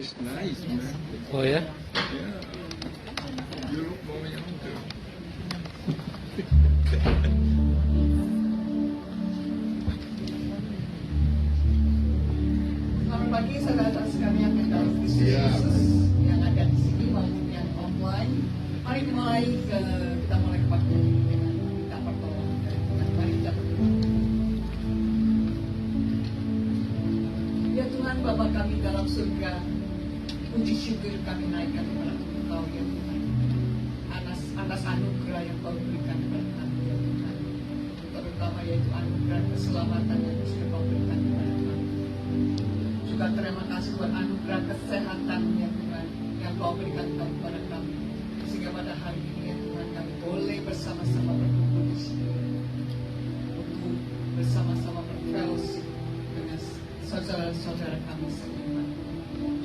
It's nice, man. Oh ya? Yeah. You look more younger. Selamat pagi saudara sekalian yang dalam Kristus Siap. Yesus yang ada di sini maupun yang online. Mari kita mulai kebaktian dengan minta pertolongan dari Tuhan. Mari kita berdoa. Ya Tuhan, Bapa kami dalam surga, puji syukur kami naikkan kepada Engkau ya Tuhan, atas anugerah yang Kau berikan kepada kami ya Tuhan, terutama yaitu anugerah keselamatan yang sudah Kau berikan kepada kami. Juga terima kasih buat anugerah kesehatan ya Tuhan yang Kau berikan kepada kami, sehingga pada hari ini ya Tuhan kami boleh bersama-sama berkumpul di sini untuk bersama-sama berfellowship dengan saudara-saudara kami seiman.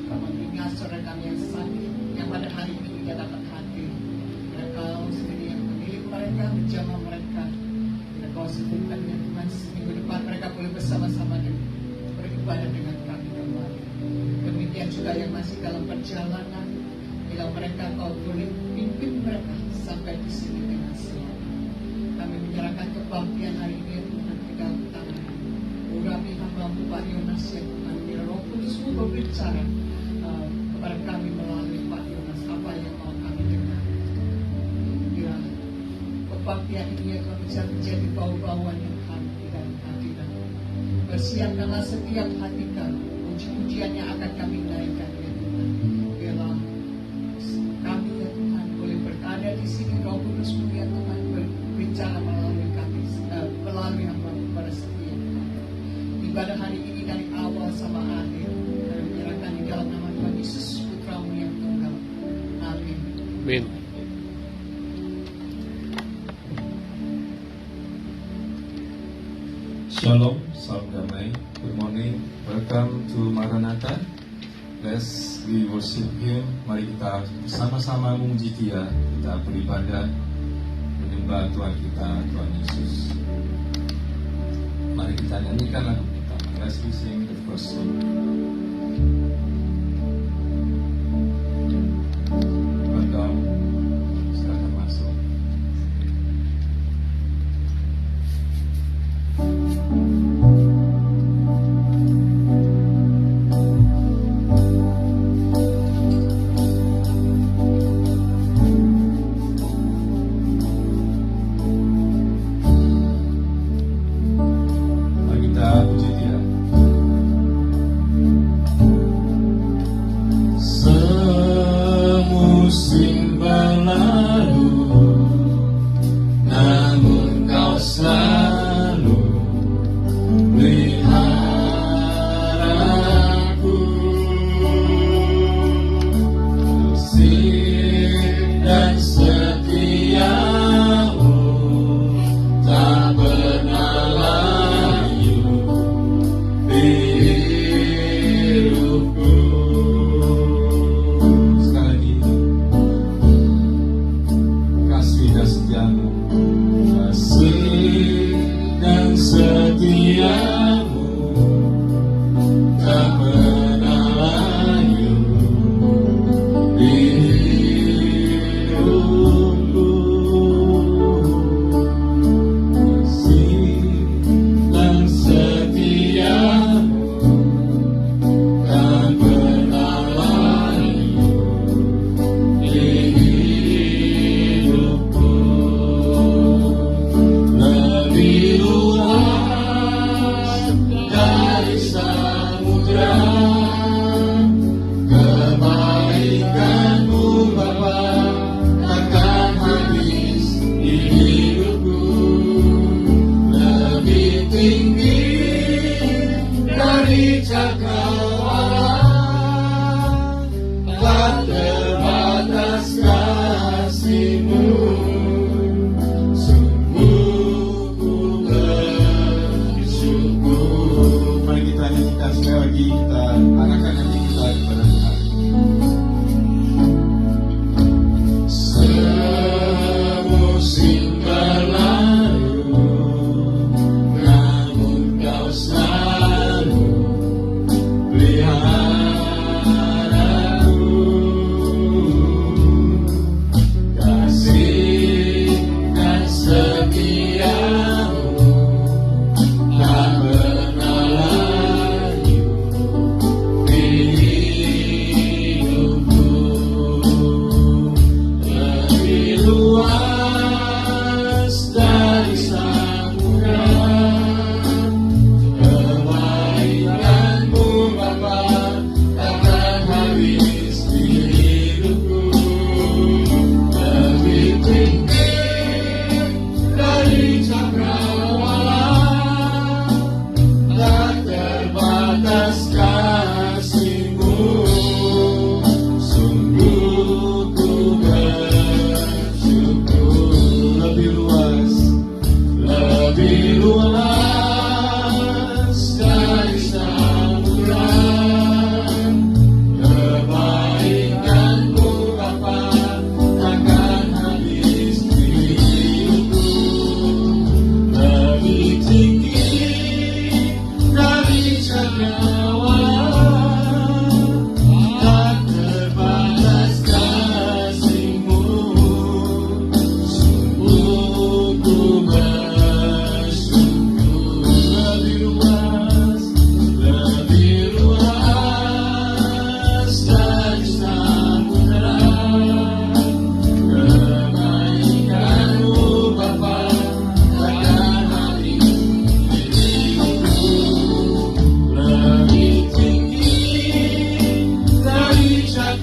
Kami mengingat saudara kami yang sakit, yang pada hari ini tidak dapat hadir. Mereka sendiri yang memilih mereka, menjamah mereka. Dan Kau sebutkan ya Tuhan, minggu depan mereka boleh bersama-sama dan beribadah dengan kami kembali. Demikian juga yang masih dalam perjalanan, bila mereka Kau boleh pimpin mereka sampai di sini dengan selamat. Kami menyerahkan kebaktian hari ini ya Tuhan ke dalam tangan Urapi hamba-Mu Pak Yonas ya Tuhan. Bila Roh Kudus-Mu berbicara kepada kami melalui Pak Yonas, apa yang mau kami dengar. Bila kebaktian ini ya Tuhan bisa menjadi bau-bauan yang harum dan hati kami. Bersiapkanlah setiap hati kami, puji-pujian yang akan kami naikkan ya Tuhan. Bila kami ya Tuhan boleh berada di sini, Roh Kudus-Mu ya Tuhan berbicara melalui kami, melalui hamba-Mu pada setiap kami. Ibadah hari ini dari awal sama akhir kami menyerahkan di dalam nama Tuhan Yesus Putra-Mu yang tunggal. Amin. Amin. Shalom, salam damai. Good morning. Welcome to Maranatha. Let's we worship Him. Mari kita bersama-sama memuji Dia. Kita beribadah, menyembah Tuhan kita, Tuhan Yesus. Mari kita nyanyikan lagu kita. Let's we sing the first song. Welcome. Silakan masuk. Mari kita puji Dia. Semusim berlalu, namun Kau selalu pelihara aku. Kasih dan setia-Mu tak pernah layu di hidupku.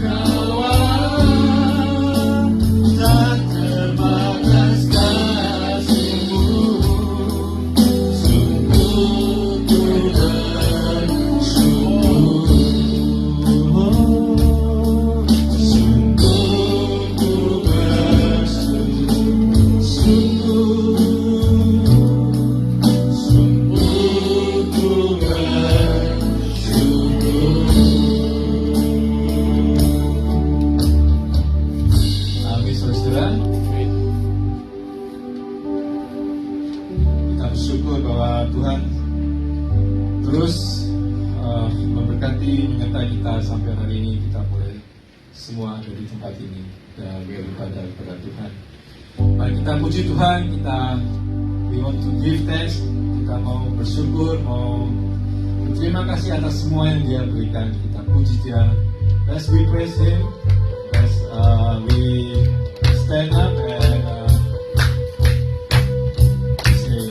kawan, tak terbatas kasih-Mu. Sungguh ku bersyukur, sungguh ku bersyukur, sungguh ku bersyukur. Amin, saudara. Kita bersyukur bahwa Tuhan terus memberkati, menyertai kita sampai hari ini. Kita boleh semua ada di tempat ini dan beribadah kepada Tuhan. Mari kita puji Tuhan. We want to give thanks. Kita mau bersyukur, mau berterima kasih atas semua yang Dia berikan. Kita puji Dia. Let's we praise Him. Let's we stand up and say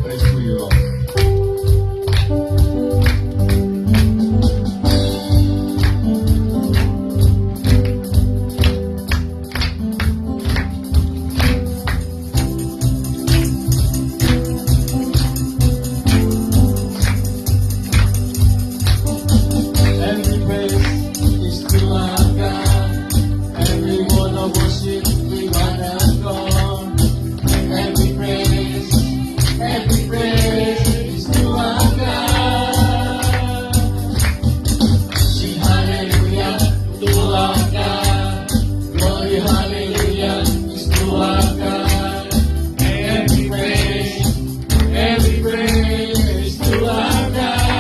praise to you, Lord. Every praise is to our God. Every word of worship we wanna go. Every praise is to our God. Sing hallelujah to our God. Glory hallelujah is to our God. Every praise is to our God.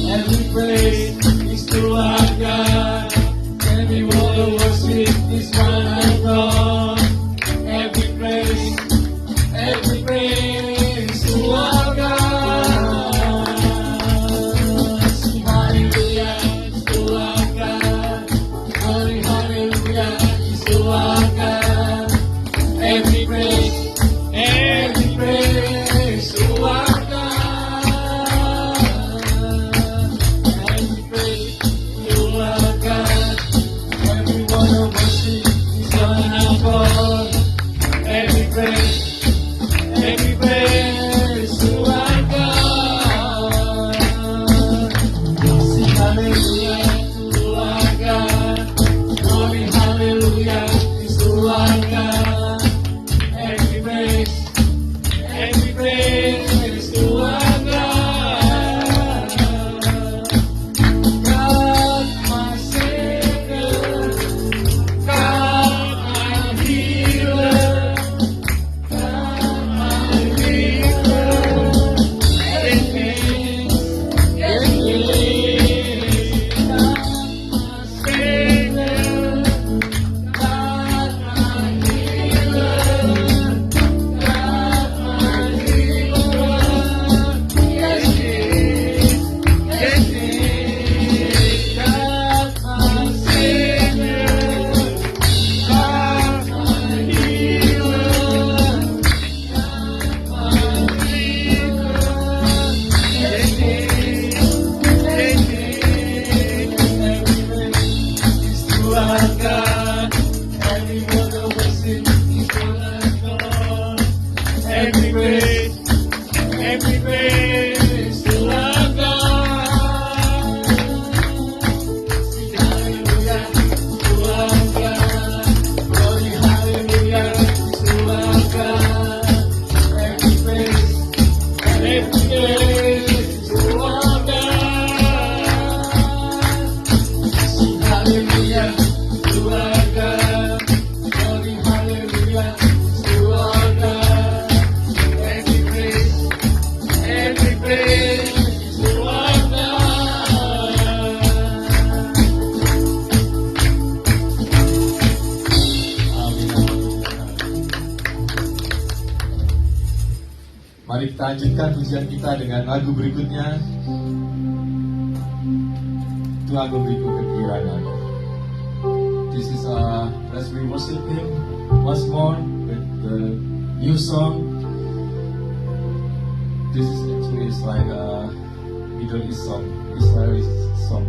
Every praise is to our God. Every word of worship is one accord. Every praise to our God. Sing hallelujah to our God. Glory hallelujah is to our God. Every praise to our God. Every Mari kita lanjutkan pujian kita dengan lagu berikutnya. Itu lagu berikut kekirangan. This is let's we worship Him once more with the new song. This is actually it's like a Middle East song, Israeli song.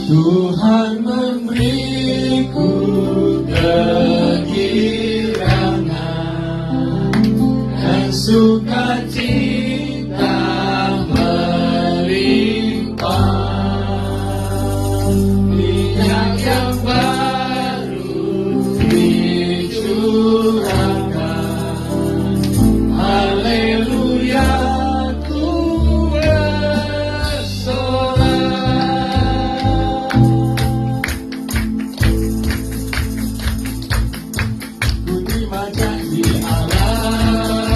Tuhan memberiku kegirangan dan sukacita melimpah, minyak yang baru dicurahkan, haleluya ku bersorak. Janji Allah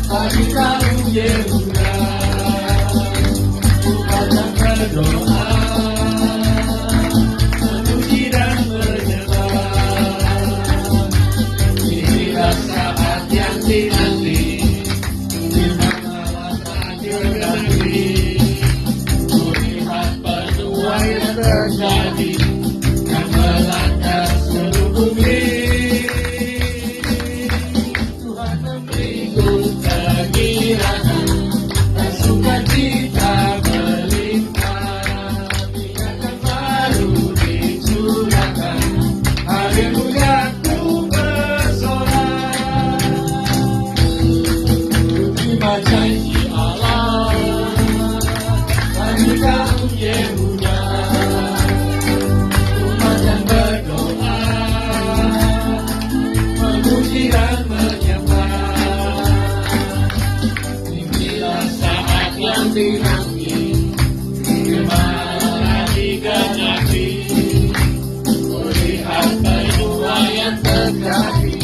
bagi kaum Yehuda, umatnya berdoa, memuji dan menyembah. Inilah saat yang dinanti, di mana saat berganti, kulihat penuai yang terjadi, yang melanda seluruh bumi. Janji Allah bagi kaum Yehuda, umat yang berdoa, memuji dan menyembah. Inilah saat yang dinanti, gembala digenapi, melihat penuai yang terjadi,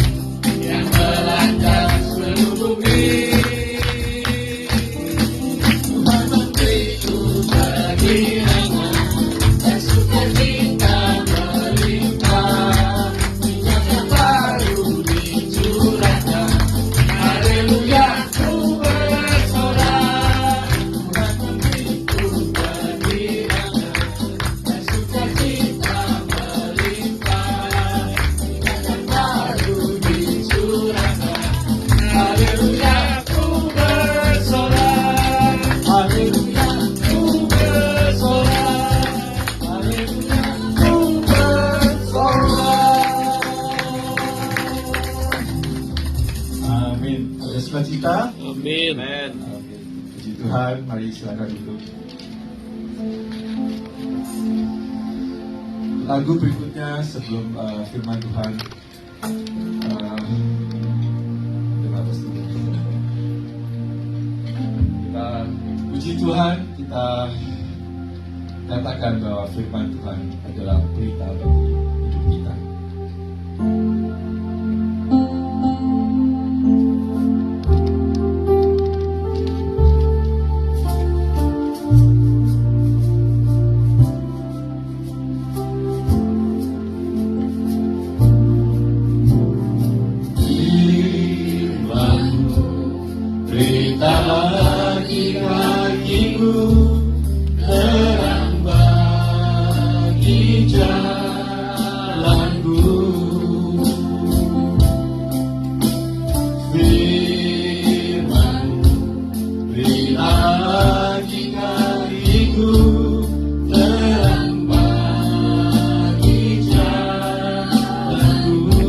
yang melanda seluruh bumi. Amin. Ada sukacita? Amin. Puji Tuhan, mari silakan duduk. Lagu berikutnya sebelum firman Tuhan. Kita puji Tuhan, kita katakan bahwa firman Tuhan adalah berita bagi hidup kita. Berita bagi kakiku, terang bagi jalanku. Firman berita bagi kakiku, terang bagi jalanku.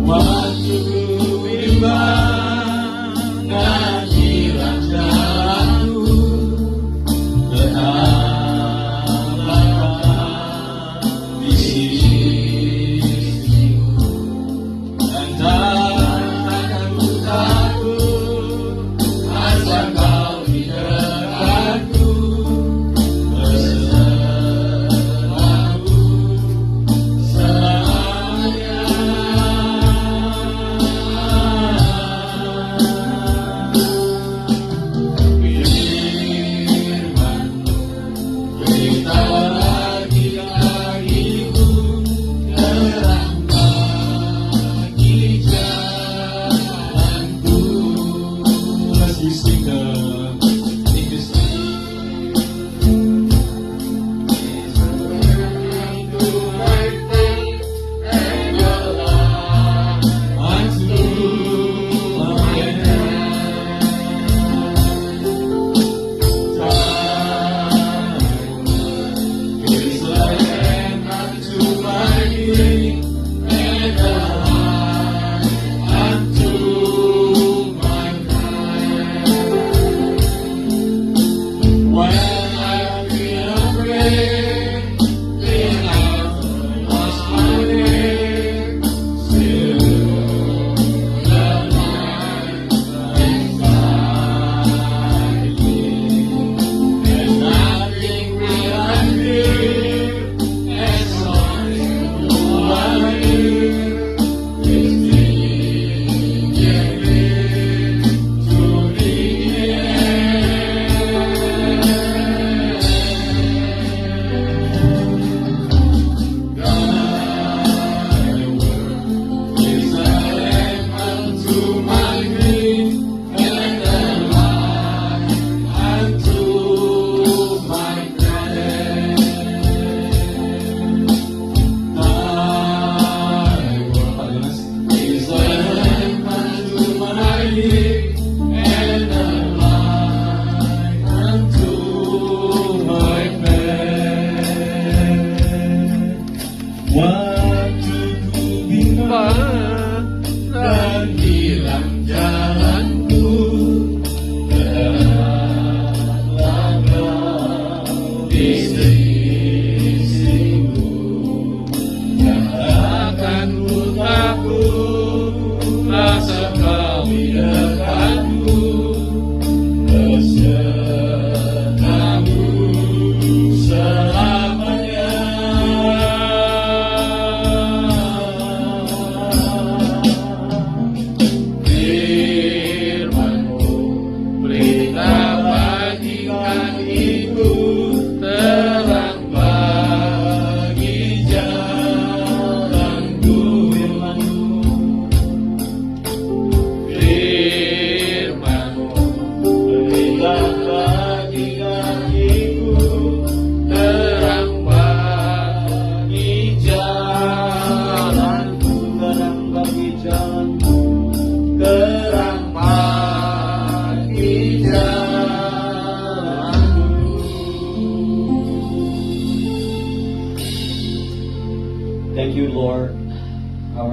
Waktu nanti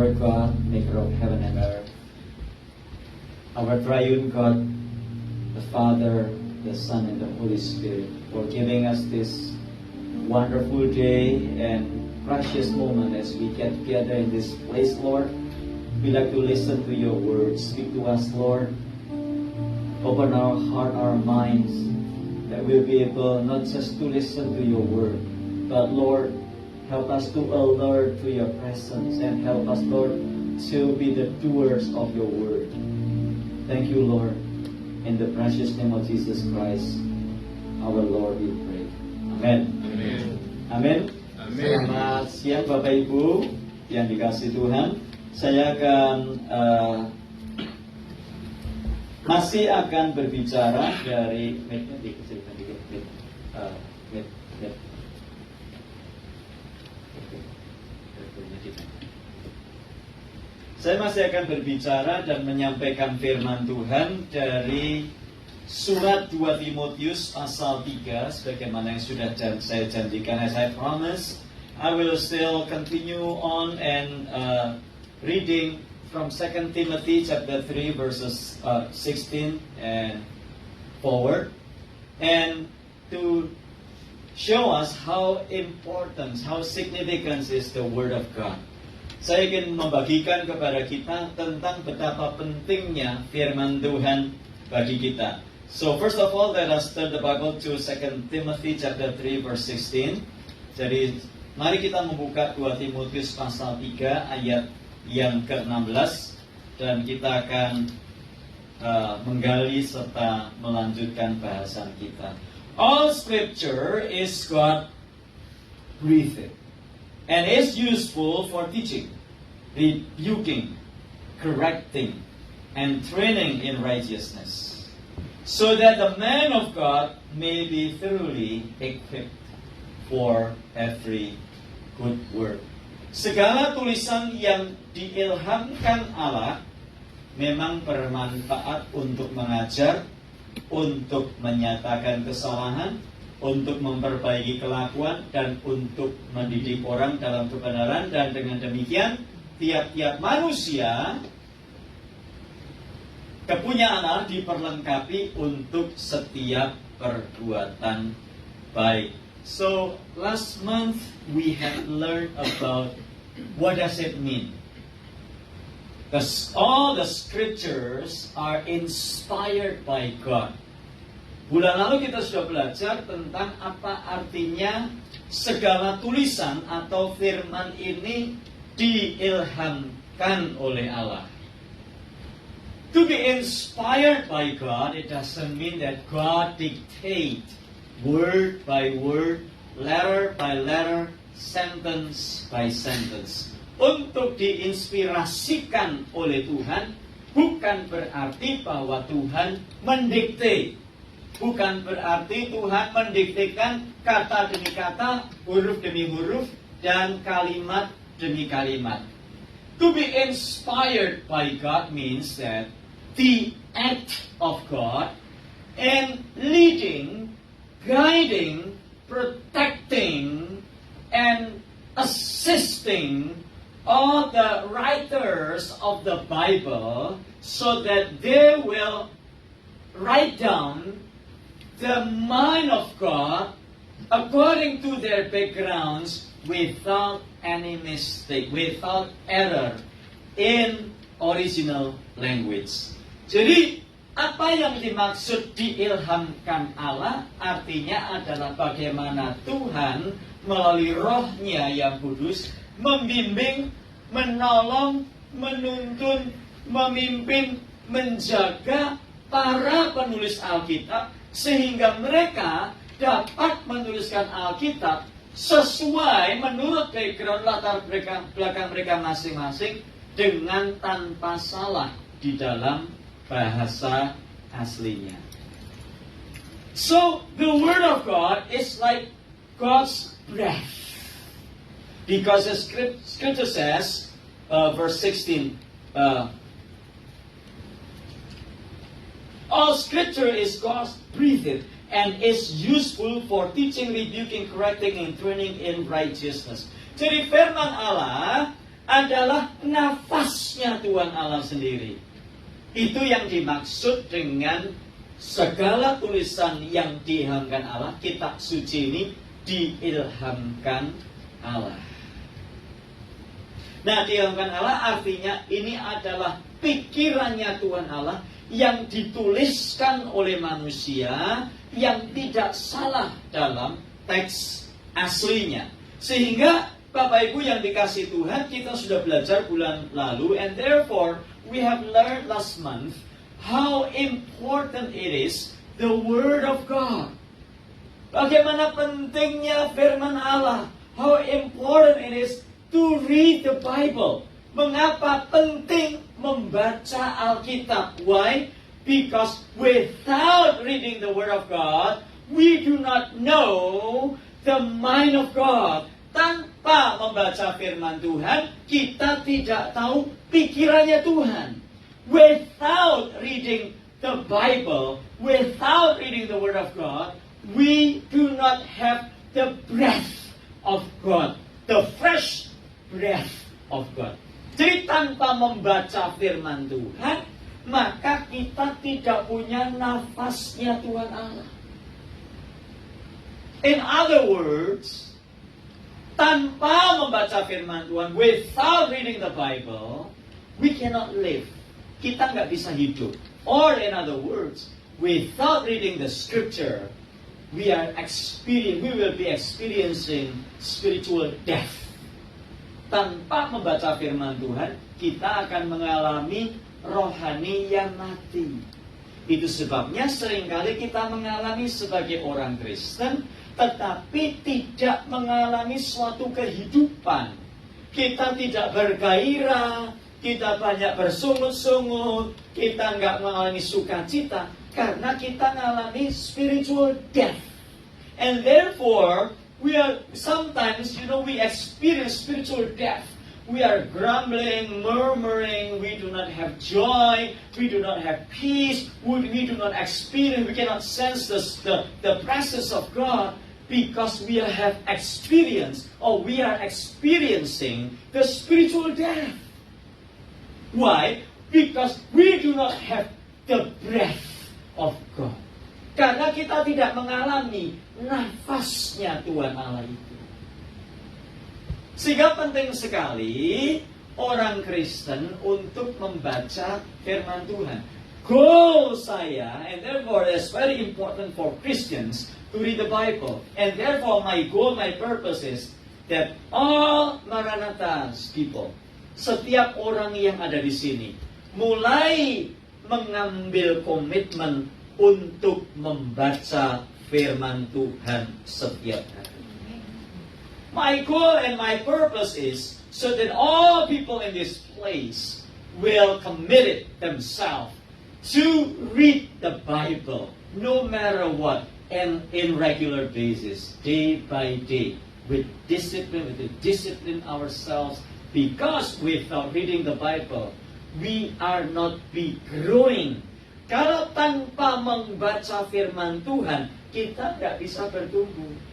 Lord God, maker of heaven and earth, our triune God, the Father, the Son, and the Holy Spirit, for giving us this wonderful day and precious moment as we get together in this place, Lord. We like to listen to your words. Speak to us, Lord. Open our heart, our minds, that we'll be able not just to listen to your word, but Lord, help us to alert to your presence and help us, Lord, to be the doers of your word. Thank you, Lord. In the precious name of Jesus Christ, our Lord, we pray. Amen. Amin. Amin. Amin. Selamat siang Bapak Ibu yang dikasihi Tuhan. Saya akan masih akan berbicara dari dikecilkan dikit. Saya masih akan berbicara dan menyampaikan firman Tuhan dari surat 2 Timotius pasal 3, sebagaimana yang sudah saya janjikan. As I promised, I will still continue on and reading from 2 Timothy chapter 3 verses 16 and forward, and to show us how important, how significant is the Word of God. Saya ingin membagikan kepada kita tentang betapa pentingnya firman Tuhan bagi kita. So first of all, let us turn the Bible to 2 Timothy chapter 3 verse 16. Jadi mari kita membuka 2 Timotius pasal 3 ayat yang ke-16 dan kita akan menggali serta melanjutkan bahasan kita. All scripture is God breathed and is useful for teaching, rebuking, correcting, and training in righteousness, so that the man of God may be thoroughly equipped for every good work. Segala tulisan yang diilhamkan Allah memang bermanfaat untuk mengajar, untuk menyatakan kesalahan, untuk memperbaiki kelakuan, dan untuk mendidik orang dalam kebenaran. Dan dengan demikian, tiap-tiap manusia kepunyaan Allah diperlengkapi untuk setiap perbuatan baik. So, last month we had learned about what does it mean. Because all the scriptures are inspired by God. Bulan lalu kita sudah belajar tentang apa artinya segala tulisan atau firman ini diilhamkan oleh Allah. To be inspired by God, it doesn't mean that God dictate word by word, letter by letter, sentence by sentence. Untuk diinspirasikan oleh Tuhan, bukan berarti bahwa Tuhan mendikte. Bukan berarti Tuhan mendiktekan kata demi kata, huruf demi huruf, dan kalimat demi kalimat. To be inspired by God means that the act of God in leading, guiding, protecting, and assisting all the writers of the Bible so that they will write down the mind of God according to their backgrounds without any mistake, without error in original language. Jadi, apa yang dimaksud diilhamkan Allah artinya adalah bagaimana Tuhan melalui rohnya yang kudus membimbing, menolong, menuntun, memimpin, menjaga para penulis Alkitab sehingga mereka dapat menuliskan Alkitab sesuai menurut background latar belakang mereka masing-masing dengan tanpa salah di dalam bahasa aslinya. So, the Word of God is like God's breath. Because the scripture says, verse 16, all scripture is God's breathed and is useful for teaching, rebuking, correcting, and training in righteousness. Jadi firman Allah adalah nafasnya Tuhan Allah sendiri. Itu yang dimaksud dengan segala tulisan yang diilhamkan Allah, kitab suci ini diilhamkan Allah. Nah, diilhamkan Allah artinya ini adalah pikirannya Tuhan Allah yang dituliskan oleh manusia yang tidak salah dalam teks aslinya. Sehingga Bapak Ibu yang dikasih Tuhan, kita sudah belajar bulan lalu, and therefore we have learned last month how important it is the Word of God. Bagaimana pentingnya firman Allah. How important it is to read the Bible. Mengapa penting membaca Alkitab? Why? Because without reading the Word of God, we do not know the mind of God. Tanpa membaca firman Tuhan, kita tidak tahu pikirannya Tuhan. Without reading the Bible, without reading the Word of God, we do not have the breath of God, the fresh breath of God. Jadi tanpa membaca firman Tuhan, maka kita tidak punya nafasnya Tuhan Allah. In other words, tanpa membaca firman Tuhan, without reading the Bible, we cannot live. Kita nggak bisa hidup. Or in other words, without reading the Scripture, we will be experiencing spiritual death. Tanpa membaca firman Tuhan, kita akan mengalami rohani yang mati. Itu sebabnya seringkali kita mengalami sebagai orang Kristen, tetapi tidak mengalami suatu kehidupan. Kita tidak bergairah, kita banyak bersungut-sungut, kita nggak mengalami sukacita, karena kita mengalami spiritual death. And therefore, we are sometimes, we experience spiritual death. We are grumbling, murmuring, we do not have joy, we do not have peace, we do not experience, we cannot sense the presence of God because we have experienced, or we are experiencing the spiritual death. Why? Because we do not have the breath of God. Karena kita tidak mengalami nafasnya Tuhan Allah itu. Sehingga penting sekali orang Kristen untuk membaca firman Tuhan. Goal saya, and therefore it's very important for Christians to read the Bible. And therefore my goal, my purpose is that all Maranatha's people, setiap orang yang ada di sini, mulai mengambil komitmen untuk membaca firman Tuhan setiap hari. My goal and my purpose is so that all people in this place will commit themselves to read the Bible, no matter what, and in regular basis, day by day, with discipline ourselves, because without reading the Bible, we are not be growing. Kalau tanpa membaca firman Tuhan, kita tidak bisa bertumbuh.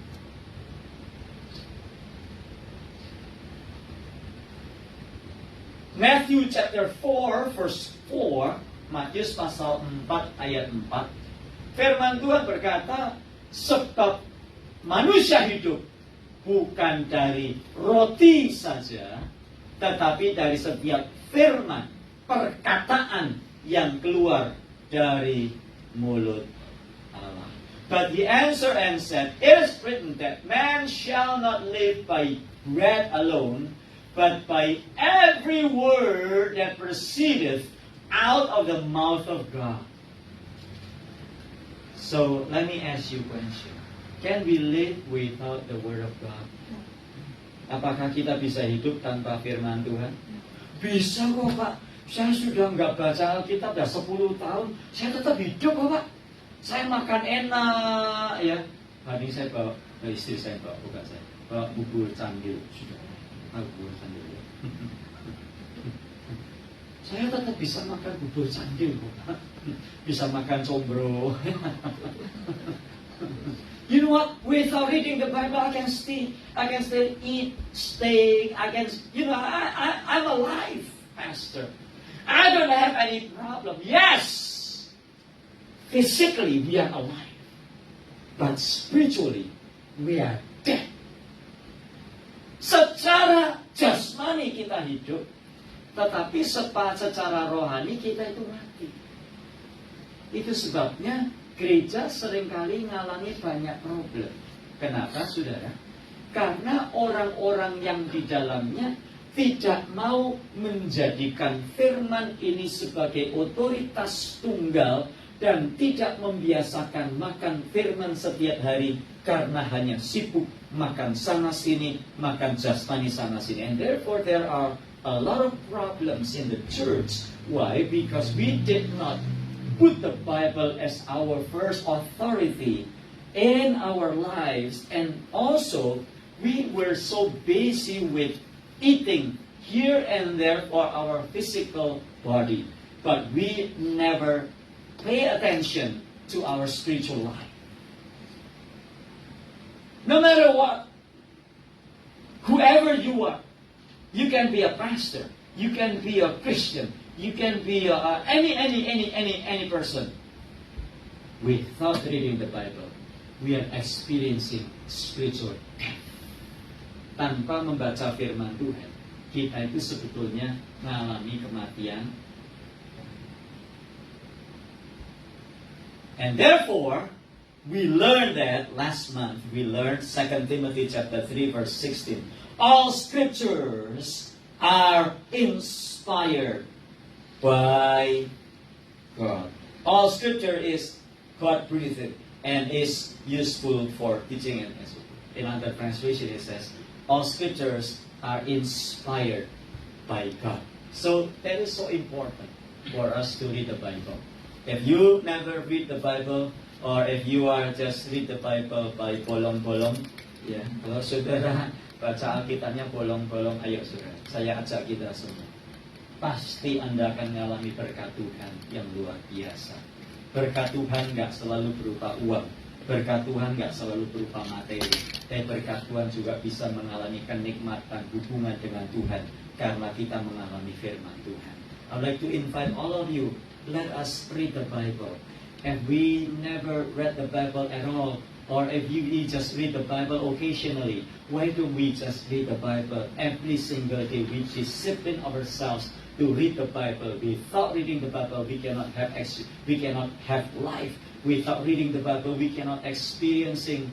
Matthew chapter 4 verse 4, Matius pasal 4 ayat 4, firman Tuhan berkata, sebab manusia hidup bukan dari roti saja, tetapi dari setiap firman, perkataan yang keluar dari mulut Allah. But he answered and said, it is written that man shall not live by bread alone, but by every word that proceedeth out of the mouth of God. So, let me ask you a question. Can we live without the Word of God? Apakah kita bisa hidup tanpa firman Tuhan? Bisa kok, Pak. Saya sudah nggak baca Alkitab sudah 10 tahun. Saya tetap hidup kok, Pak. Saya makan enak, ya. Tadi saya bawa, istri saya bawa, bukan saya. Bawa bubur candil. Sudah. Bubur candil. Saya tetap bisa makan bubur candil, Pak. Bisa makan combro. You know what? Without reading the Bible, I can still eat steak. I'm alive, Pastor. I don't have any problem. Yes, physically we are alive, but spiritually we are dead. Secara jasmani kita hidup, tetapi secara rohani kita itu mati. Itu sebabnya gereja seringkali ngalami banyak problem. Kenapa, saudara? Karena orang-orang yang di dalamnya tidak mau menjadikan firman ini sebagai otoritas tunggal dan tidak membiasakan makan firman setiap hari karena hanya sibuk makan sana sini, makan jasmani sana sini. And therefore there are a lot of problems in the church. Why? Because we did not put the Bible as our first authority in our lives, and also we were so busy with eating here and there for our physical body, but we never pay attention to our spiritual life. No matter what, whoever you are, you can be a pastor, you can be a Christian, you can be any person. Without reading the Bible, we are experiencing spiritual death. Tanpa membaca firman Tuhan, kita itu sebetulnya mengalami kematian. And therefore, we learned that last month. We learned 2 Timothy chapter 3 verse 16. All scriptures are inspired by God. All scripture is God-breathed and is useful for teaching and lesson. In another translation it says, all scriptures are inspired by God. So that is so important for us to read the Bible. If you never read the Bible, or if you are just read the Bible by bolong-bolong, ya, kalau saudara baca Alkitabnya bolong-bolong, ayo saudara, saya ajak kita semua. Pasti Anda akan mengalami berkat Tuhan yang luar biasa. Berkat Tuhan nggak selalu berupa uang. Berkat Tuhan nggak selalu berupa materi. Tapi berkat Tuhan juga bisa mengalami kenikmatan hubungan dengan Tuhan karena kita mengalami firman Tuhan. I'd like to invite all of you, let us read the Bible. If we never read the Bible at all, or if you just read the Bible occasionally, why don't we just read the Bible every single day? We discipline ourselves to read the Bible. Without reading the Bible, we cannot have life. Without reading the Bible, we are not experiencing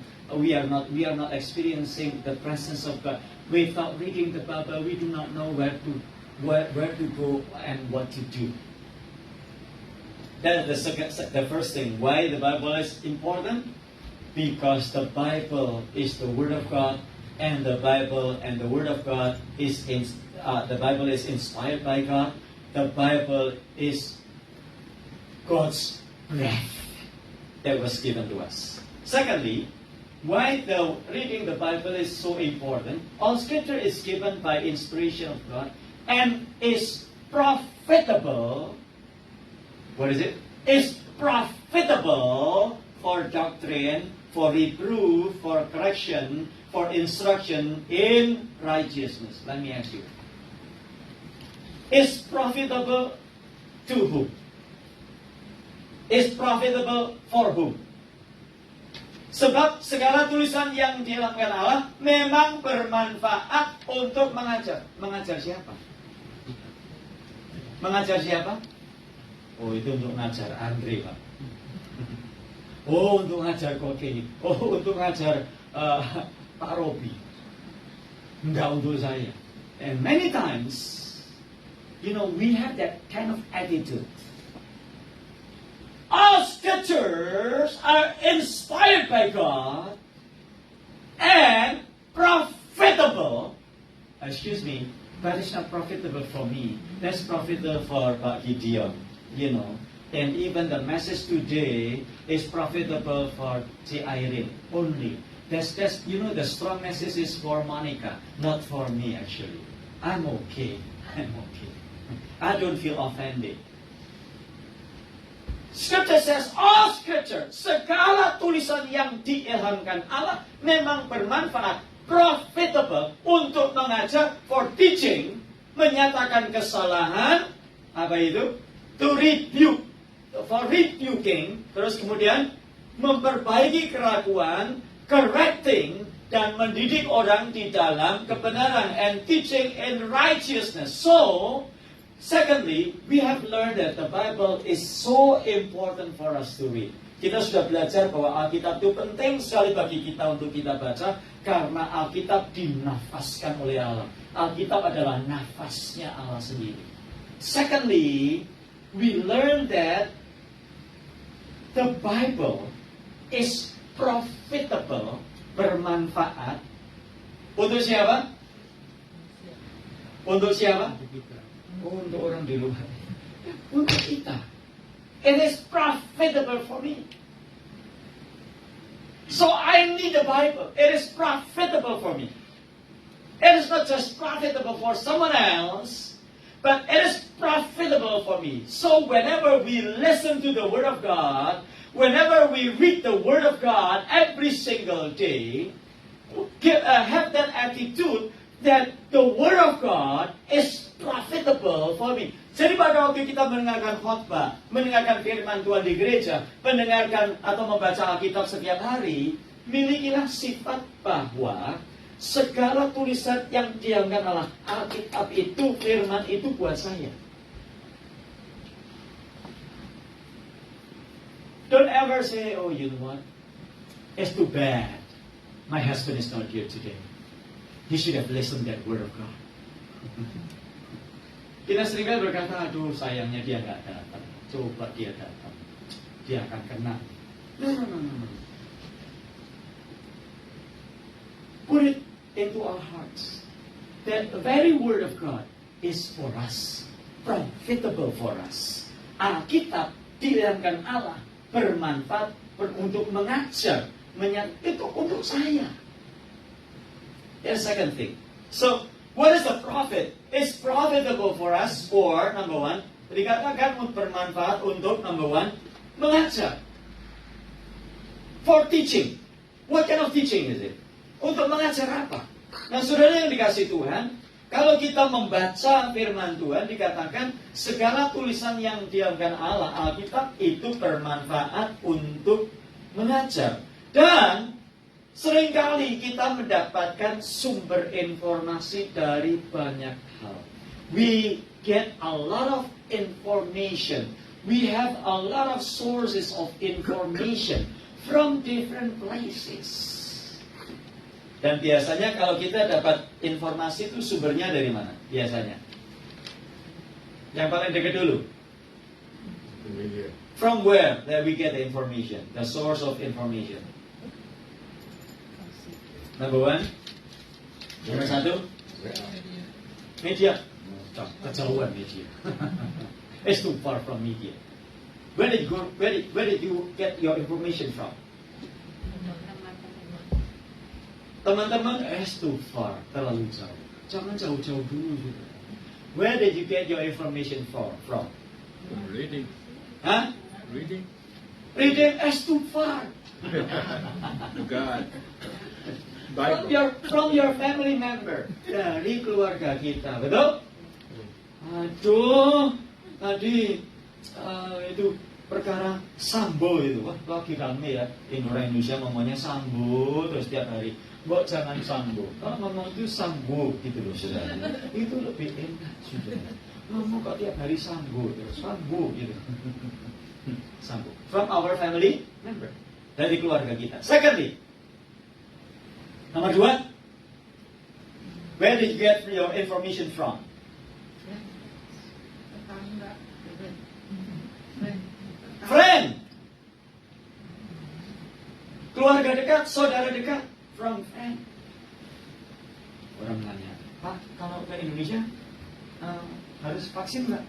the presence of God. Without reading the Bible, we do not know where to go and what to do. That is the first thing. Why the Bible is important? Because the Bible is the Word of God, and the Word of God is the Bible is inspired by God. The Bible is God's breath that was given to us. Secondly, why reading the Bible is so important? All Scripture is given by inspiration of God and is profitable. What is it? Is profitable for doctrine, for reproof, for correction, for instruction in righteousness. Let me ask you. Is profitable to whom? Is profitable for whom? Sebab segala tulisan yang dilakukan Allah memang bermanfaat untuk mengajar. Mengajar siapa? Mengajar siapa? Oh, itu untuk ngajar Andre, Pak. Oh, untuk ngajar Koki. Oh, untuk ngajar Pak Robi. Enggak untuk saya. And many times, we have that kind of attitude. All scriptures are inspired by God and profitable. Excuse me, but it's not profitable for me. That's profitable for Pak Gideon, And even the message today is profitable for Ci Irene only. That's the strong message is for Monica, not for me actually. I'm okay. I don't feel offended. Scripture says, all Scripture, segala tulisan yang diilhamkan Allah memang bermanfaat, profitable untuk mengajar, for teaching, menyatakan kesalahan, apa itu? To rebuke, for rebuking, terus kemudian memperbaiki keraguan, correcting, dan mendidik orang di dalam kebenaran, and teaching in righteousness. So, secondly, we have learned that the Bible is so important for us to read. Kita sudah belajar bahwa Alkitab itu penting sekali bagi kita untuk kita baca, karena Alkitab dinafaskan oleh Allah. Alkitab adalah nafasnya Allah sendiri. Secondly, we learn that the Bible is profitable, bermanfaat. Untuk siapa? Untuk siapa? Untuk orang di luar. Untuk kita. It is profitable for me. So I need the Bible. It is profitable for me. It is not just profitable for someone else, but it is profitable for me. So whenever we listen to the Word of God, whenever we read the Word of God every single day, have that attitude that the Word of God is profitable for me. Jadi pada waktu kita mendengarkan khotbah, mendengarkan firman Tuhan di gereja, mendengarkan atau membaca Alkitab setiap hari, milikilah sifat bahwa segala tulisan yang diangkat Allah, Alkitab itu, firman itu buat saya. Don't ever say, oh, you know what? It's too bad. My husband is not here today. He should have listened to that word of God. Kita seringkali berkata, aduh sayangnya dia nggak datang. Coba dia datang. Dia akan kena. No. Put it into our hearts that the very word of God is for us. Profitable for us. Alkitab diilhamkan Allah, bermanfaat untuk mengajar, itu untuk saya. That's the second thing. So, what is the profit? It's profitable for us for, number one, dikatakan bermanfaat untuk, number one, mengajar. For teaching. What kind of teaching is it? Untuk mengajar apa? Nah, saudara yang dikasih Tuhan, kalau kita membaca firman Tuhan, dikatakan segala tulisan yang diamkan Allah, Alkitab, itu bermanfaat untuk mengajar. Dan seringkali kita mendapatkan sumber informasi dari banyak hal. We get a lot of information. We have a lot of sources of information from different places. Dan biasanya kalau kita dapat informasi itu sumbernya dari mana? Biasanya. Yang paling dekat dulu. From where that we get the information? The source of information. Number one. Nomor satu. Media. Kejauhan media. It's too far from media. Where did you get your information from? Teman-teman, it's too far, terlalu jauh. Jangan jauh-jauh dulu. Where did you get your information from? Reading. Huh? Reading. Reading is too far. God. From your family member. Dari keluarga kita, betul? Aduh, tadi itu perkara sambo itu. Wah, lagi rame ya. Orang Indonesia ngomongnya sambo terus tiap hari. Mbok jangan sambo. Kalau ngomong itu sambo gitu loh, saudara. Itu lebih enak, saudara. Ngomong kok tiap hari sambo terus sambo gitu. Sambo. From our family member. Dari keluarga kita. Secondly, nomor dua, where did you get your information from? Friend. Keluarga dekat, saudara dekat. From friend. Orang nanya, Pak, kalau ke Indonesia harus vaksin nggak?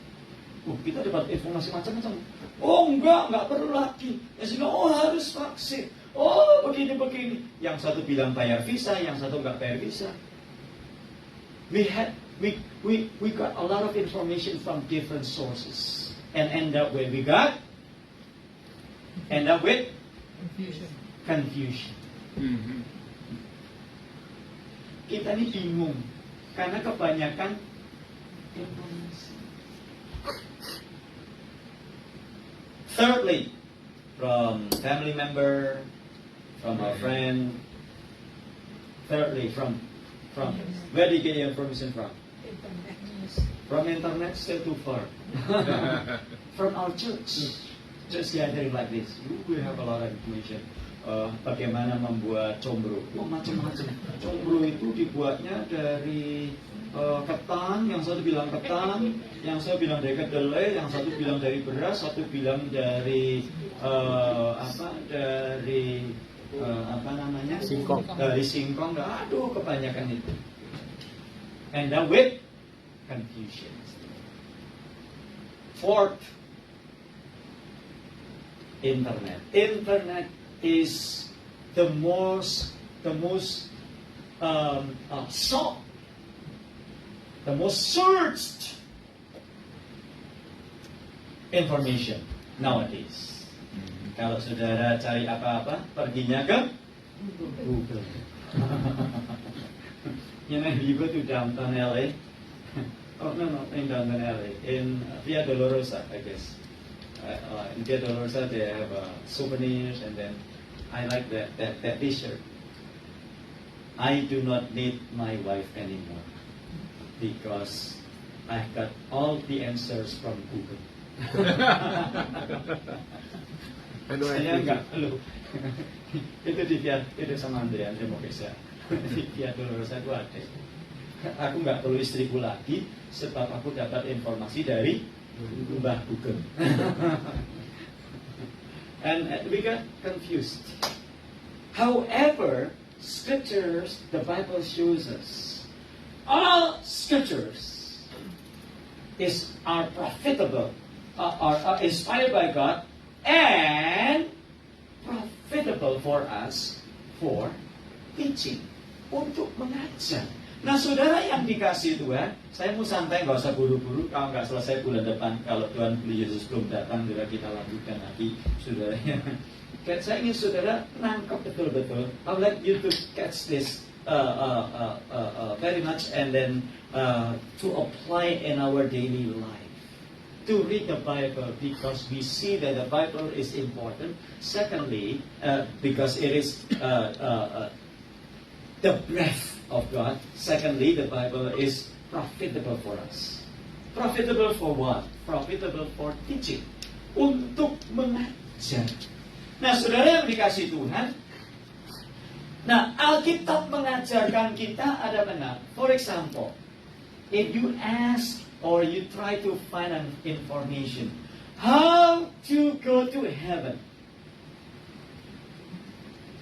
Kita dapat informasi macam-macam. Oh enggak perlu lagi. Ya sudah, harus vaksin. Oh begini. Yang satu bilang bayar visa, yang satu nggak bayar visa. We got a lot of information from different sources, and end up where we got End up with Confusion. confusion. Mhm. Kita ini bingung karena kebanyakan informasi. Thirdly, from family member, from a friend. Thirdly, from where do you get your information from? From internet, still too far. From our church. Just gathering like this, we have a lot of information. Bagaimana membuat combro, macam-macam. Combro itu dibuatnya dari ketan, yang satu bilang ketan, yang satu bilang dari kedelai, yang satu bilang dari beras, satu bilang dari Singkong. Dari singkong. Aduh, kebanyakan itu. And then with confusion. Fourth, internet. Internet is the most sought, the most searched information nowadays. Kalau saudara cari apa-apa, perginya ke Google. You know, you go to downtown LA. Oh no, in downtown LA, in Via Dolorosa, I guess. In Via Dolorosa, they have souvenirs, and then I like that T-shirt. I do not need my wife anymore because I've got all the answers from Google. Saya enggak, lu itu di Via, itu sama Andre mau bisa di Via Dolorosa itu ada. Aku nggak perlu istriku lagi sebab aku dapat informasi dari Mbah Google. And we got confused. However, scriptures, the Bible shows us, all scriptures are profitable, are inspired by God, and profitable for us for teaching, untuk mengajar. Nah, saudara yang dikasih Tuhan, saya mau santai, nggak usah buru-buru. Kalau nggak selesai bulan depan, kalau Tuhan Yesus belum datang, kita lanjutkan lagi, saudara. Saya ingin saudara nangkap betul-betul. I would like you to catch this very much, and then to apply in our daily life. To read the Bible because we see that the Bible is important. Secondly, because it is the breath of God. Secondly, the Bible is profitable for us. Profitable for what? Profitable for teaching. Untuk mengajar. Nah, saudara yang dikasih Tuhan, nah, Alkitab mengajarkan kita ada benar. For example, if you ask or you try to find an information, how to go to heaven.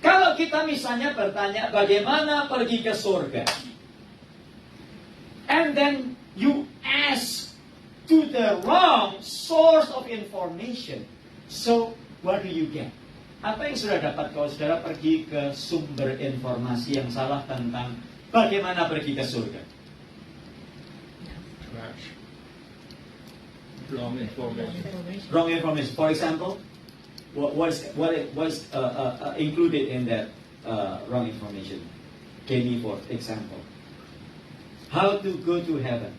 Kalau kita misalnya bertanya bagaimana pergi ke surga, and then you ask to the wrong source of information, so what do you get? Apa yang sudah dapat kalau saudara pergi ke sumber informasi yang salah tentang bagaimana pergi ke surga? Trash. Wrong information. Wrong information. For example, what is included in that wrong information? Give me for example. How to go to heaven?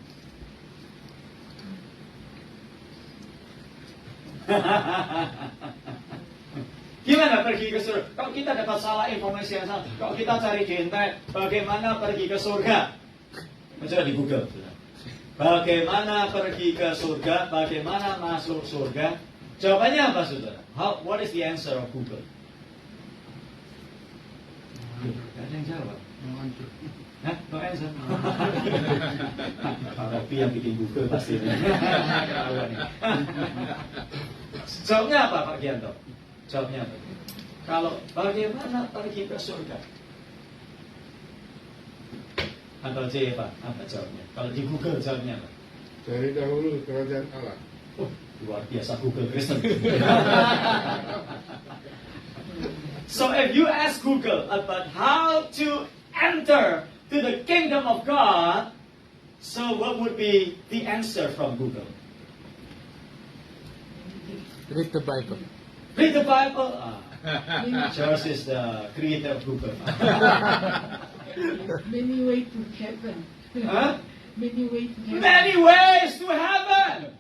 Gimana pergi ke surga? Kalau kita dapat salah informasi yang salah, kalau kita cari di internet, bagaimana pergi ke surga? Coba di Google. Bagaimana pergi ke surga? Bagaimana masuk surga? Jawabannya apa, saudara? What is the answer of Google? Tidak ada yang jawab. Hah? No answer? Pak Robi yang bikin Google pasti. Jawabnya apa, Pak Gianto? Jawabnya apa? Kalau bagaimana pergi ke surga? Atau C, Pak? Apa jawabnya? Kalau di Google jawabnya apa? Dari dahulu kerajaan Allah. Oh, luar biasa Google Kristen. So if you ask Google about how to enter to the kingdom of God, so what would be the answer from Google? Read the Bible. Read the Bible. George is the creator of Google. Many way to heaven. Huh? Many way to heaven. Many ways to heaven.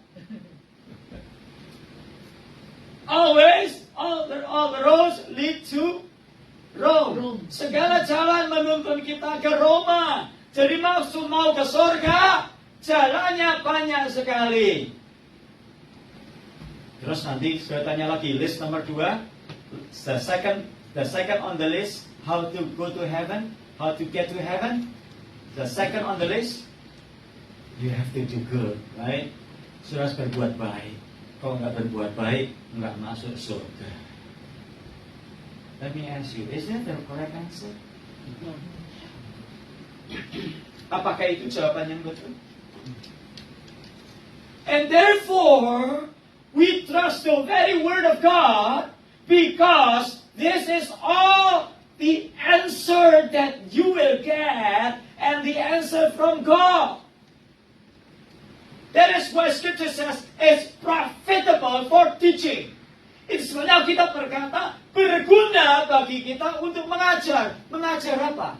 Always, all the roads lead to Rome. Segala jalan menuntun kita ke Roma. Jadi maksud mau ke surga, jalannya banyak sekali. Terus nanti saya tanya lagi, list nomor 2. The second on the list, how to go to heaven, how to get to heaven. The second on the list, you have to do good, right? Sudah harus berbuat baik. Kalau nggak berbuat baik, nggak masuk surga. Let me ask you, is that the correct answer? Apakah itu jawaban yang betul? And therefore, we trust the very word of God because this is all the answer that you will get and the answer from God. That is why Scripture says it's profitable for teaching. Itu sebenarnya kita berkata berguna bagi kita untuk mengajar. Mengajar apa?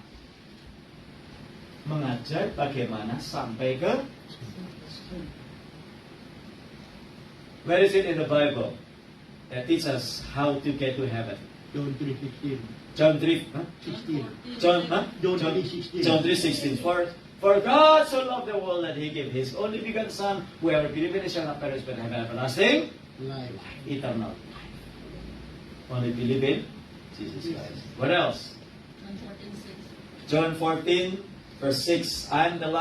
Mengajar bagaimana sampai ke. Where is it in the Bible that teaches us how to get to heaven? John 3:16. John 3, huh? 16. John 3:16. For God so loved the world that He gave His only begotten Son, whoever believes in Him shall not perish but have everlasting Life. eternal life. Only believe in Jesus Christ. What else? John 14, verse 6. I'm the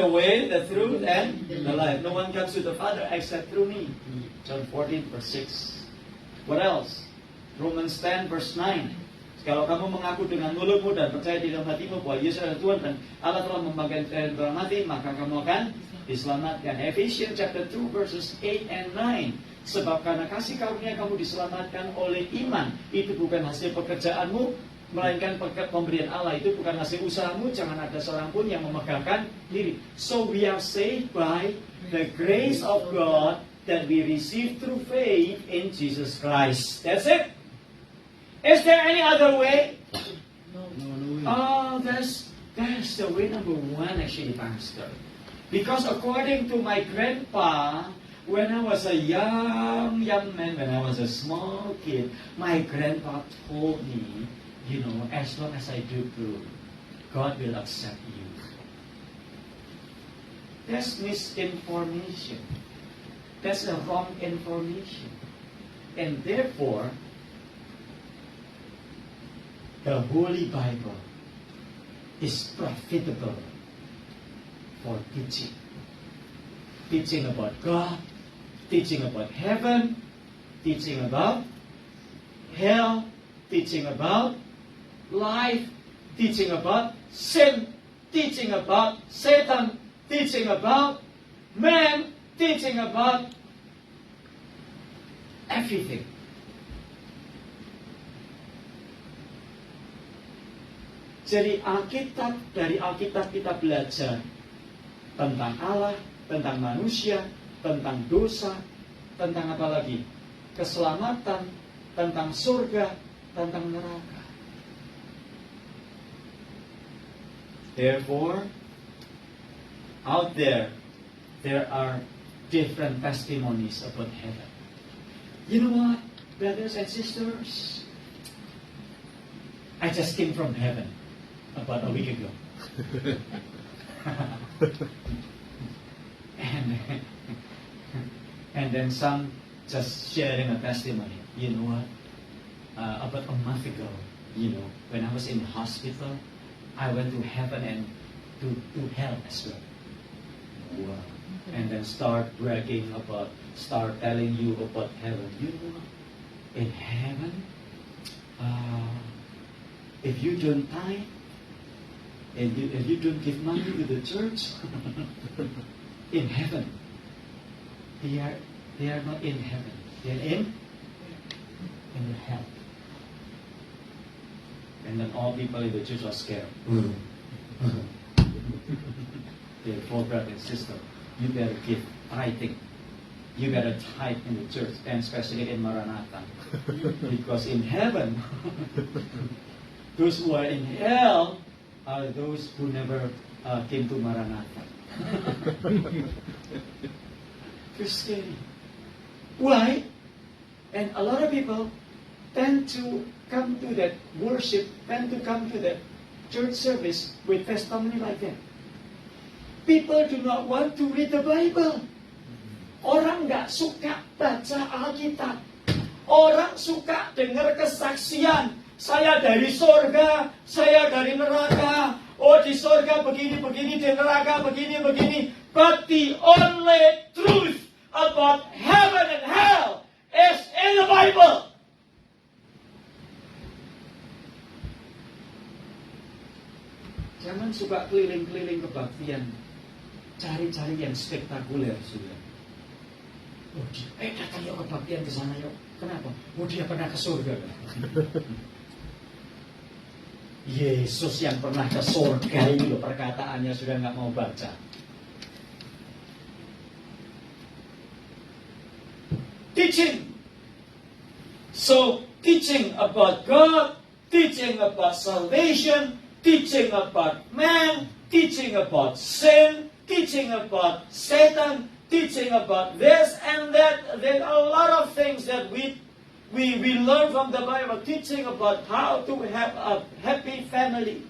way, the truth, and the life. No one comes to the Father except through me. John 14, verse 6. What else? Romans 10, verse 9. Kalau kamu mengaku dengan mulutmu dan percaya di dalam hatimu bahwa Yesus adalah Tuhan dan Allah telah membangkitkan dari mati, maka kamu akan diselamatkan. Ephesians chapter 2, verses 8 and 9. Sebab karena kasih karunia kamu diselamatkan oleh iman. Itu bukan hasil pekerjaanmu, melainkan pemberian Allah. Itu bukan hasil usahamu. Jangan ada seorang pun yang memegahkan diri. So we are saved by the grace of God that we receive through faith in Jesus Christ. That's it. Is there any other way? No. Oh, that's the way number 1 actually, Pastor. Because according to my grandpa, when I was a young man, when I was a small kid, my grandpa told me, as long as I do good, God will accept you. That's misinformation. That's a wrong information. And therefore, the Holy Bible is profitable for teaching. Teaching about God, teaching about heaven, teaching about hell, teaching about life, teaching about sin, teaching about Satan, teaching about man, teaching about everything. Jadi dari Alkitab kita belajar tentang Allah, tentang manusia, tentang dosa, tentang apa lagi? Keselamatan, tentang surga, tentang neraka. Therefore, out there are different testimonies about heaven. You know what, brothers and sisters? I just came from heaven about a week ago. and then some just sharing a testimony. You know what? About a month ago, when I was in hospital, I went to heaven and to hell as well. Wow. And then start telling you about heaven. You know what? In heaven, if you don't tithe, and if you don't give money to the church, in heaven, they are not in heaven. They are in hell. And then all people in the church are scared. Their poor brother and sister. you better give tithing. You better tithe in the church, and especially in Maranatha. Because in heaven, those who are in hell are those who never came to Maranatha. It's scary. Why? And a lot of people tend to come to that worship, tend to come to that church service with testimony like that. People do not want to read the Bible. Orang nggak suka baca Alkitab. Orang suka dengar kesaksian. Saya dari surga, saya dari neraka. Oh, di surga begini-begini, di neraka begini-begini. But the only truth about heaven and hell is in the Bible. Jangan suka keliling-keliling kebaktian. Cari-cari yang spektakuler, sudah. Oh, datang yuk kebaktian ke sana yuk. Kenapa? Oh, dia pernah ke surga. Yesus yang pernah ke surga ini loh, perkataannya sudah nggak mau baca. Teaching. So, teaching about God, teaching about salvation, teaching about man, teaching about sin, teaching about Satan, teaching about this and that. There are a lot of things that we learn from the Bible, teaching about how to have a happy family.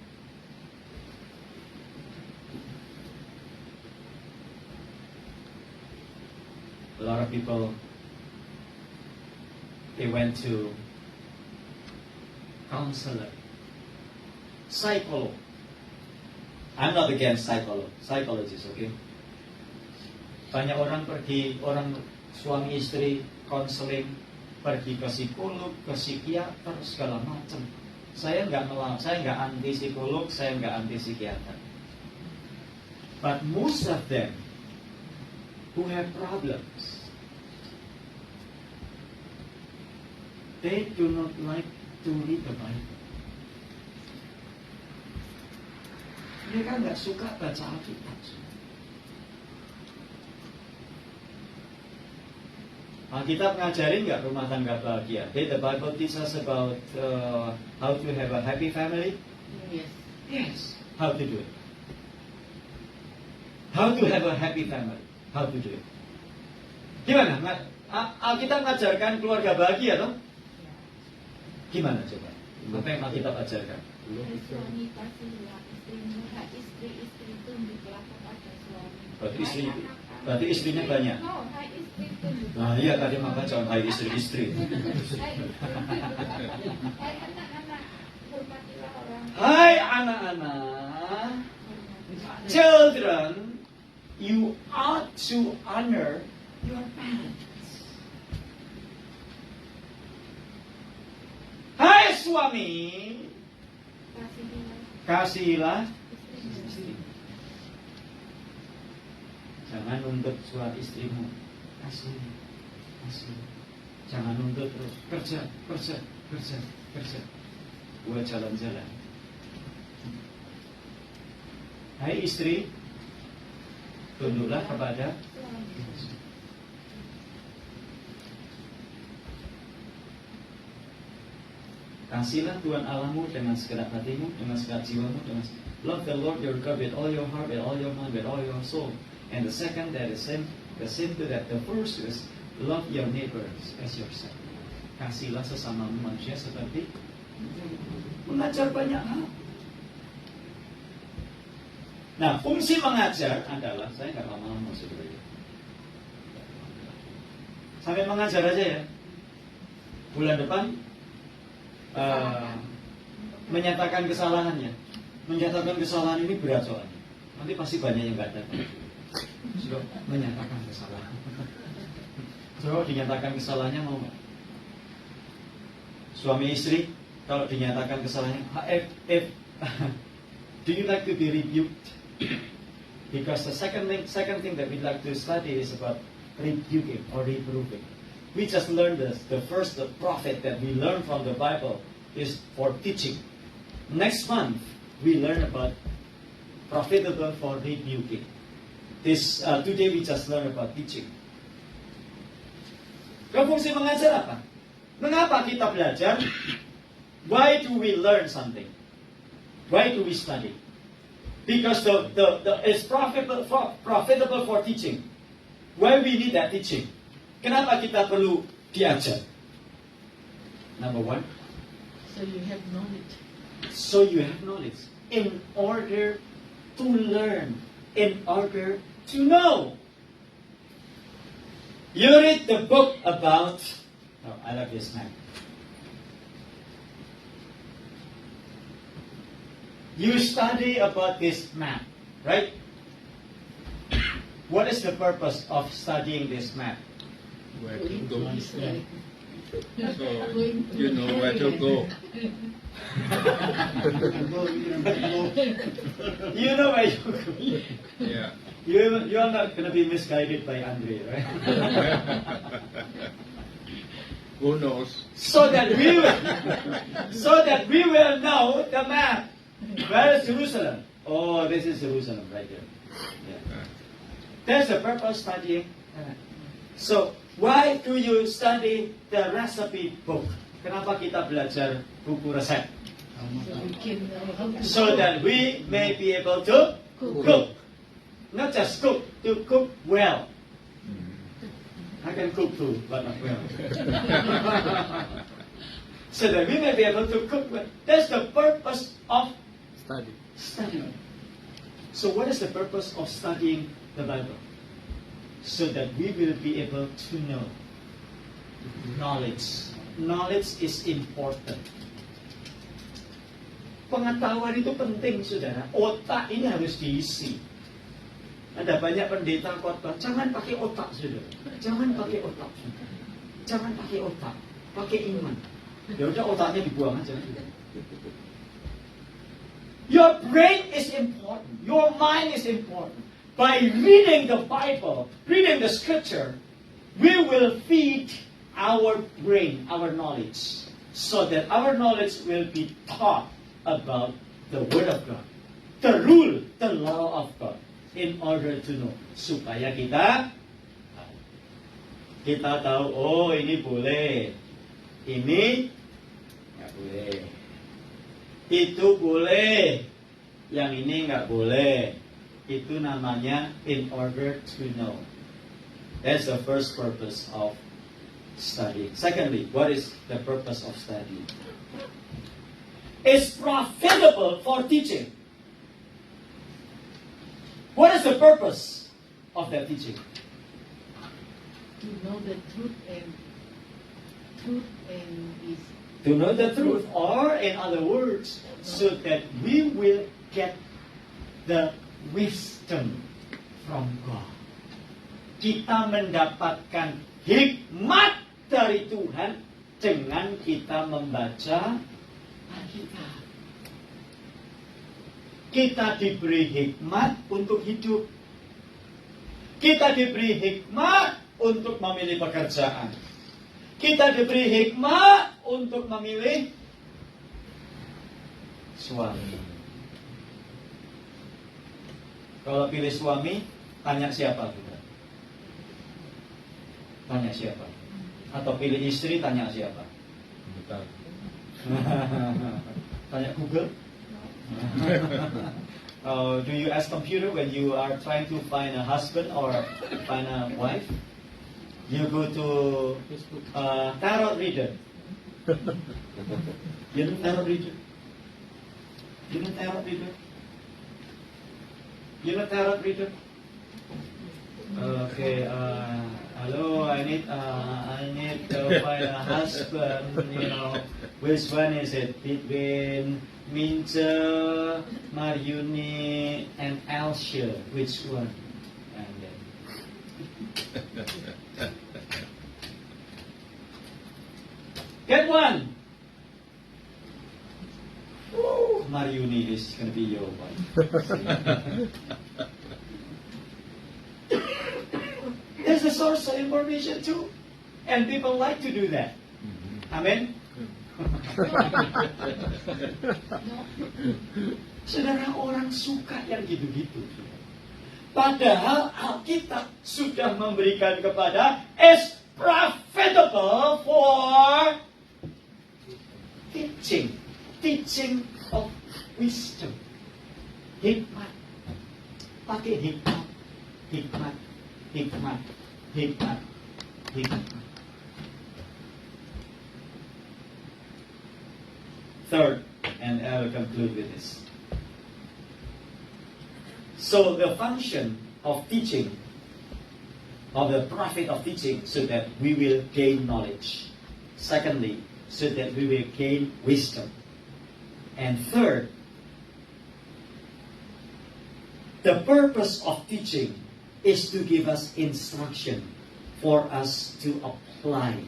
A lot of people, they went to counselor, psychologist. I'm not against psychologists, okay? Banyak orang pergi, orang suami istri counseling, pergi ke psikolog, ke psikiater, segala macam. Saya nggak anti psikolog, saya nggak anti psikiater. But most of them who have problems, they do not like to read the Bible. Mereka nggak suka baca Alkitab. Alkitab ngajarin nggak rumah tangga bahagia? Did the Bible teach us about how to have a happy family? Yes. Yes. How to do it? How to have a happy family? How to do it? Gimana? Alkitab ngajarkan keluarga bahagia, toh? Gimana coba? Apa yang Alkitab ajarkan? Suami kasihlah istrimu, hak istri tunduklah kepada suami. Berarti istrinya banyak. No, hak istri tunduk. Nah iya tadi maka jangan hai istri-istri. Hai anak-anak, hormatilah orang. Hai anak-anak, children, you ought to honor your parents. Hai suami, kasihilah istri. Jangan nuntut suami istrimu. Kasih. Jangan nuntut terus. Kerja. Gua jalan-jalan. Hai istri, tunduklah kepada kasihlah Tuhan Allahmu dengan segenap hatimu, dengan segenap jiwamu, love the Lord your God with all your heart, with all your mind, with all your soul. And the second, that is the same to that. The first is love your neighbors as yourself. Kasihlah sesama manusia seperti mengajar banyak hal. Nah, fungsi mengajar adalah, saya nggak lama-lama sebenarnya. Sampai mengajar aja ya. Bulan depan menyatakan kesalahannya. Menyatakan kesalahan ini berat soalnya. Nanti pasti banyak yang nggak datang. So, menyatakan kesalahan. So, dinyatakan kesalahannya mau nggak? Suami istri, kalau dinyatakan kesalahannya, do you like to be rebuked? Because the second thing that we'd like to study is about rebuking or reproving. We just learned the first prophet that we learned from the Bible is for teaching. Next month, we learn about profitable for rebuking. Today we just learn about teaching. Fungsi mengajar apa? Mengapa kita belajar? Why do we learn something? Why do we study? Because it's profitable for teaching. Why we need that teaching? Kenapa kita perlu diajar? Number one. So you have knowledge. So you have knowledge. In order to learn. In order to know. You read the book about... Oh, I love this map. You study about this map, right? What is the purpose of studying this map? Where to go? So you know where to go. You know where you go. Yeah. You are not going to be misguided by Andre, right? Who knows? So that we will know the map. Where is Jerusalem? Oh, this is Jerusalem right there. Yeah. That's the purpose of studying. So, why do you study the recipe book? Kenapa kita belajar buku resep? So that we may be able to cook. Not just cook, to cook well. I can cook too, but not well. So that we may be able to cook well. That's the purpose of studying. So what is the purpose of studying the Bible? So that we will be able to know knowledge. Knowledge is important. Pengetahuan itu penting, saudara. Otak ini harus diisi. Ada banyak pendeta khotbah, jangan pakai otak, saudara. Jangan pakai otak. Jangan pakai otak, pakai iman. Ya udah otaknya dibuang aja. Your brain is important. Your mind is important. By reading the Bible, reading the Scripture, we will feed our brain, our knowledge, so that our knowledge will be taught about the Word of God, the rule, the law of God, in order to know, supaya kita tahu, oh ini boleh, ini nggak boleh, itu boleh, yang ini nggak boleh. Itu namanya in order to know. That's the first purpose of study. Secondly, what is the purpose of study? It's profitable for teaching. What is the purpose of that teaching? To know the truth and is To know the truth, or in other words, so that we will get the wisdom from God. Kita mendapatkan hikmat dari Tuhan dengan kita membaca Alkitab. Kita diberi hikmat untuk hidup. Kita diberi hikmat untuk memilih pekerjaan. Kita diberi hikmat untuk memilih suami. Kalau pilih suami, tanya siapa juga? Tanya siapa? Atau pilih istri, tanya siapa? Betul. Tanya Google? Do you ask computer when you are trying to find a husband or find a wife? You go to tarot reader. You know tarot reader? You know tarot reader? You know tarot reader? Okay. Hello. I need to find a husband. You know, which one is it between Mince, Mariuni, and Alcia? Which one? And then. Get one. Woo, Mariuni is going to be your wife. There's a source of information too, and people like to do that. Amen. Saudara, orang suka yang gitu-gitu. Padahal Alkitab sudah memberikan kepada is profitable for teaching. Teaching of wisdom. Hikmat. Pakai hikmat. Hikmat. Hikmat. Hikmat. Hikmat. Third, and I will conclude with this. So the function of teaching, of the prophet of teaching, so that we will gain knowledge. Secondly, so that we will gain wisdom. And third, the purpose of teaching is to give us instruction for us to apply.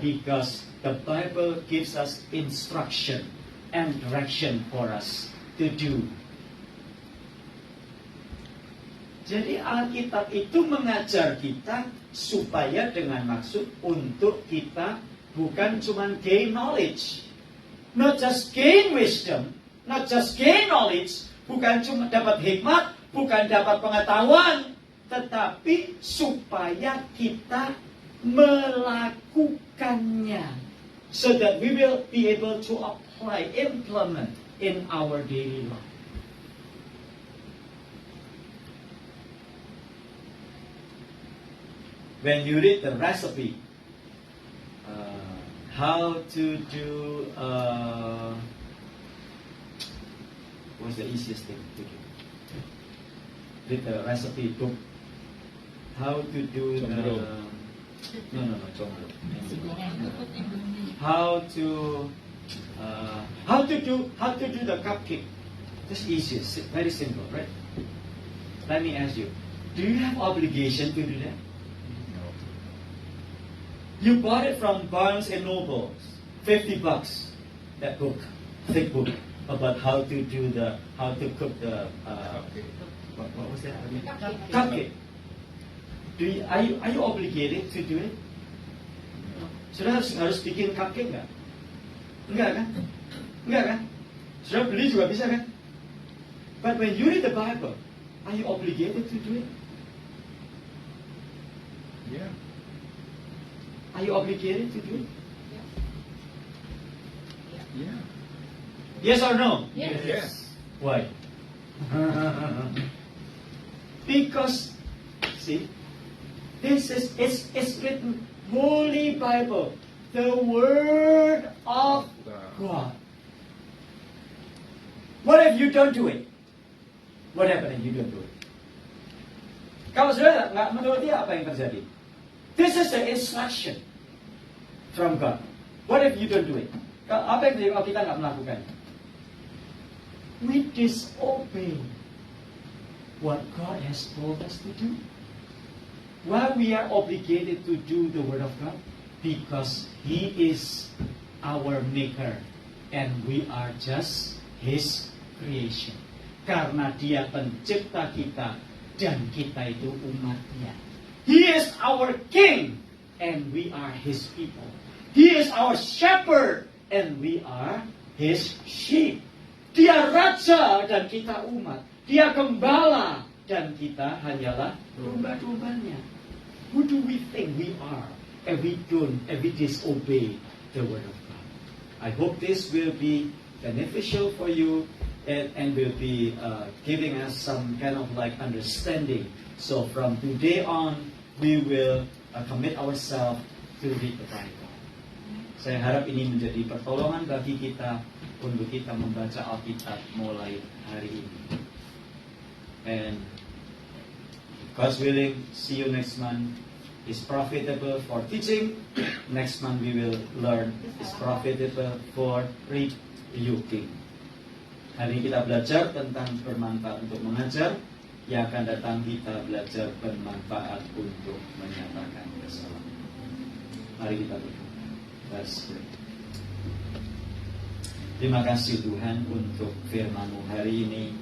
Because the Bible gives us instruction and direction for us to do. Jadi Alkitab itu mengajar kita supaya dengan maksud untuk kita bukan cuma gain knowledge. Not just gain wisdom, not just gain knowledge, bukan cuma dapat hikmat, bukan dapat pengetahuan, tetapi supaya kita melakukannya, so that we will be able to apply, implement in our daily life. When you read the recipe, how to do, what's the easiest thing to do? Read the recipe book. How to do Combro. No, combro. How to do the cupcake. That's easiest, very simple, right? Let me ask you, do you have obligation to do that? You bought it from Barnes and Noble, $50. That book, thick book, about how to cook the what was that? Cupcake. Are you obligated to do it? Sudah harus bikin cupcake nggak? Enggak kan? Enggak kan? Sudah beli juga bisa kan? But when you read the Bible, are you obligated to do it? Yeah. Are you obligated to do it? Yeah. Yes or no? Yes. Why? Because, see, this is it's written Holy Bible, the Word of God. What if you don't do it? What happens if you don't do it? Kalau saudara nggak menuruti, apa yang terjadi? This is the instruction from God. What if you don't do it? Apa yang terjadi kalau kita nggak melakukannya? We disobey what God has told us to do. Why we are obligated to do the Word of God? Because He is our Maker and we are just His creation. Karena Dia pencipta kita dan kita itu umatnya. He is our King and we are His people. He is our shepherd and we are His sheep. Dia raja dan kita umat. Dia gembala dan kita hanyalah domba-dombanya. Who do we think we are if we disobey the Word of God? I hope this will be beneficial for you and will be giving us some kind of like understanding. So from today on, we will commit ourselves to read the Bible. Saya harap ini menjadi pertolongan bagi kita untuk kita membaca Alkitab mulai hari ini. And God's willing, see you next month. It's profitable for teaching. Next month we will learn it's profitable for rebuking. Hari ini kita belajar tentang bermanfaat untuk mengajar. Yang akan datang kita belajar bermanfaat untuk menyatakan kesalahan. Mari kita berdoa. Let's pray. Terima kasih Tuhan untuk firman-Mu hari ini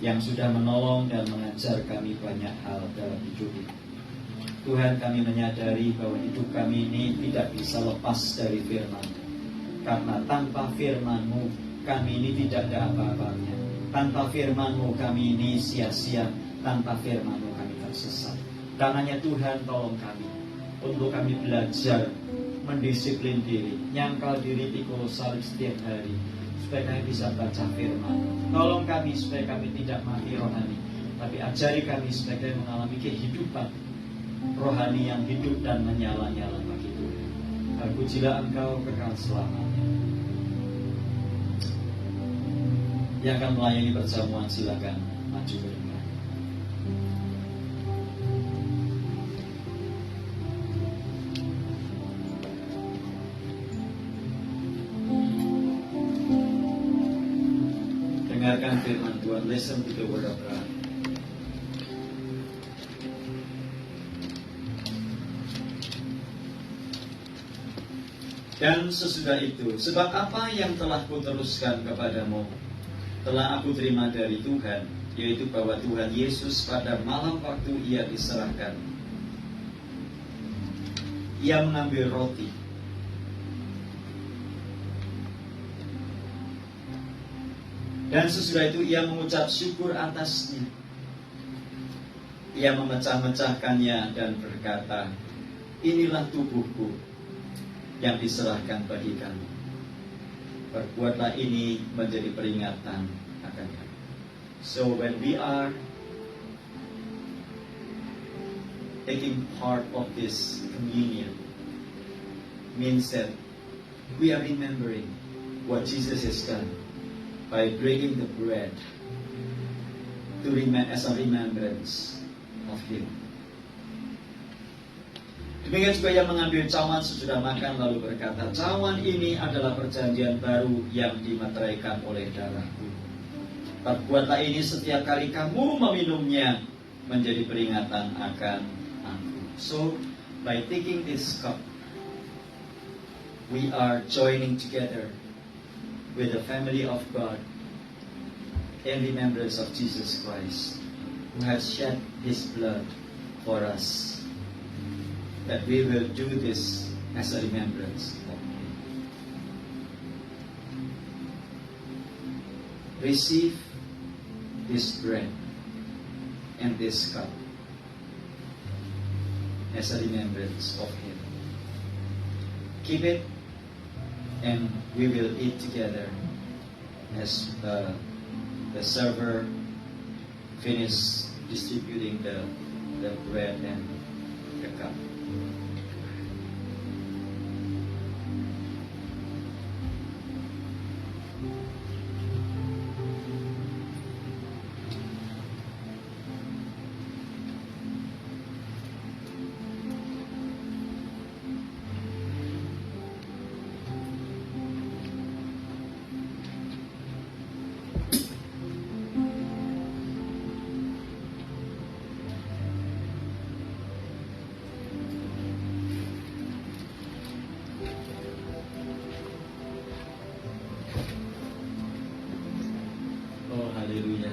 yang sudah menolong dan mengajar kami banyak hal dalam hidup ini. Tuhan, kami menyadari bahwa hidup kami ini tidak bisa lepas dari firman. Karena tanpa firman-Mu, kami ini tidak ada apa-apanya. Tanpa firman-Mu, kami ini sia-sia. tanpa firman-Mu kami tersesat. Karenanya Tuhan tolong kami untuk kami belajar mendisiplin diri, nyangkal diri, pikul salib setiap hari, supaya kami bisa baca firman. Tolong kami supaya kami tidak mati rohani, tapi ajari kami supaya kami mengalami kehidupan rohani yang hidup dan menyala-nyala bagi Tuhan. Pujilah Engkau kekal selamanya. Yang akan melayani perjamuan silakan maju ke depan. Dengarkan firman Tuhan. Listen to the word of God. Dan sesudah itu, sebab apa yang telah kuteruskan kepadamu telah aku terima dari Tuhan, yaitu bahwa Tuhan Yesus pada malam waktu Ia diserahkan, Ia mengambil roti, dan sesudah itu Ia mengucap syukur atasnya. Ia memecah-mecahkannya dan berkata, inilah tubuhku yang diserahkan bagi kamu. Perbuatlah ini menjadi peringatan akan kami. So when we are taking part of this communion, means that we are remembering what Jesus has done by breaking the bread as a remembrance of Him. Demikian juga Ia mengambil cawan sesudah makan lalu berkata, cawan ini adalah perjanjian baru yang dimeteraikan oleh darahku. Perbuatlah ini setiap kali kamu meminumnya menjadi peringatan akan aku. So, by taking this cup, we are joining together with the family of God in remembrance of Jesus Christ, who has shed His blood for us. That we will do this as a remembrance of Him. Receive this bread and this cup as a remembrance of Him. Keep it, and we will eat together as the server finishes distributing the bread and the cup.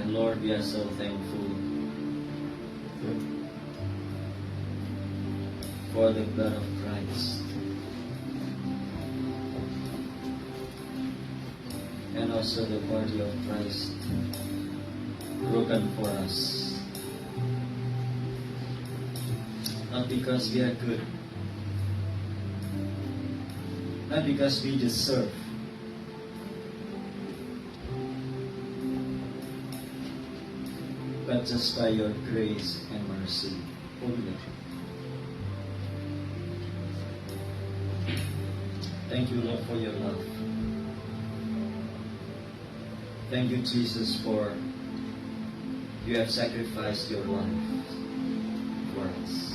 Lord, we are so thankful for the blood of Christ and also the body of Christ broken for us. Not because we are good, not because we deserve, but just by your grace and mercy. Holy. Thank you, Lord, for your love. Thank you, Jesus, for you have sacrificed your life for us.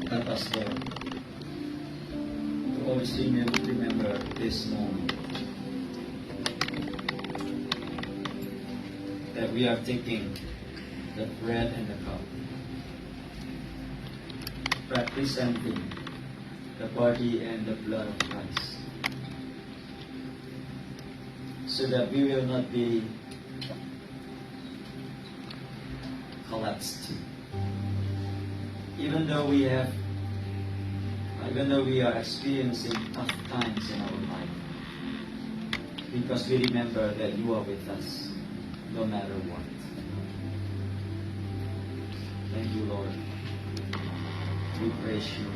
Help us, Lord, to always remember this moment, that we are taking the bread and the cup, representing the body and the blood of Christ, so that we will not be collapsed. Even though we have Even though we are experiencing tough times in our life, because we remember that you are with us no matter what. Thank you, Lord. We praise you.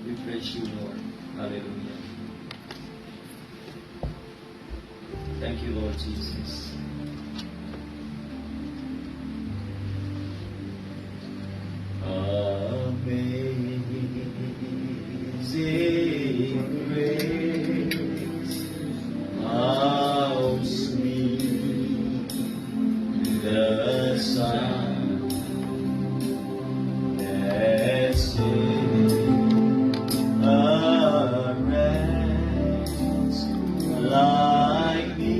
We praise you, Lord. Hallelujah. Thank you, Lord Jesus. Amazing grace, how sweet the sound that saved a wretch like me.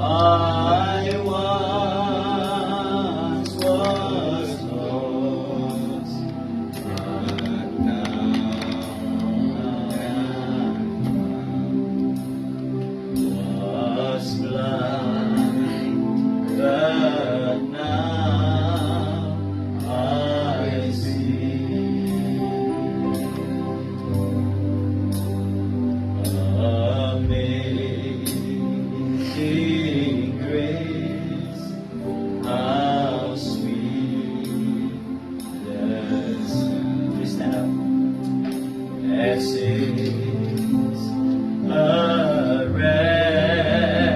I once was lost, but now was blind, but now I see. Amazing grace, how sweet the sound. Please stand up. That saves a wretch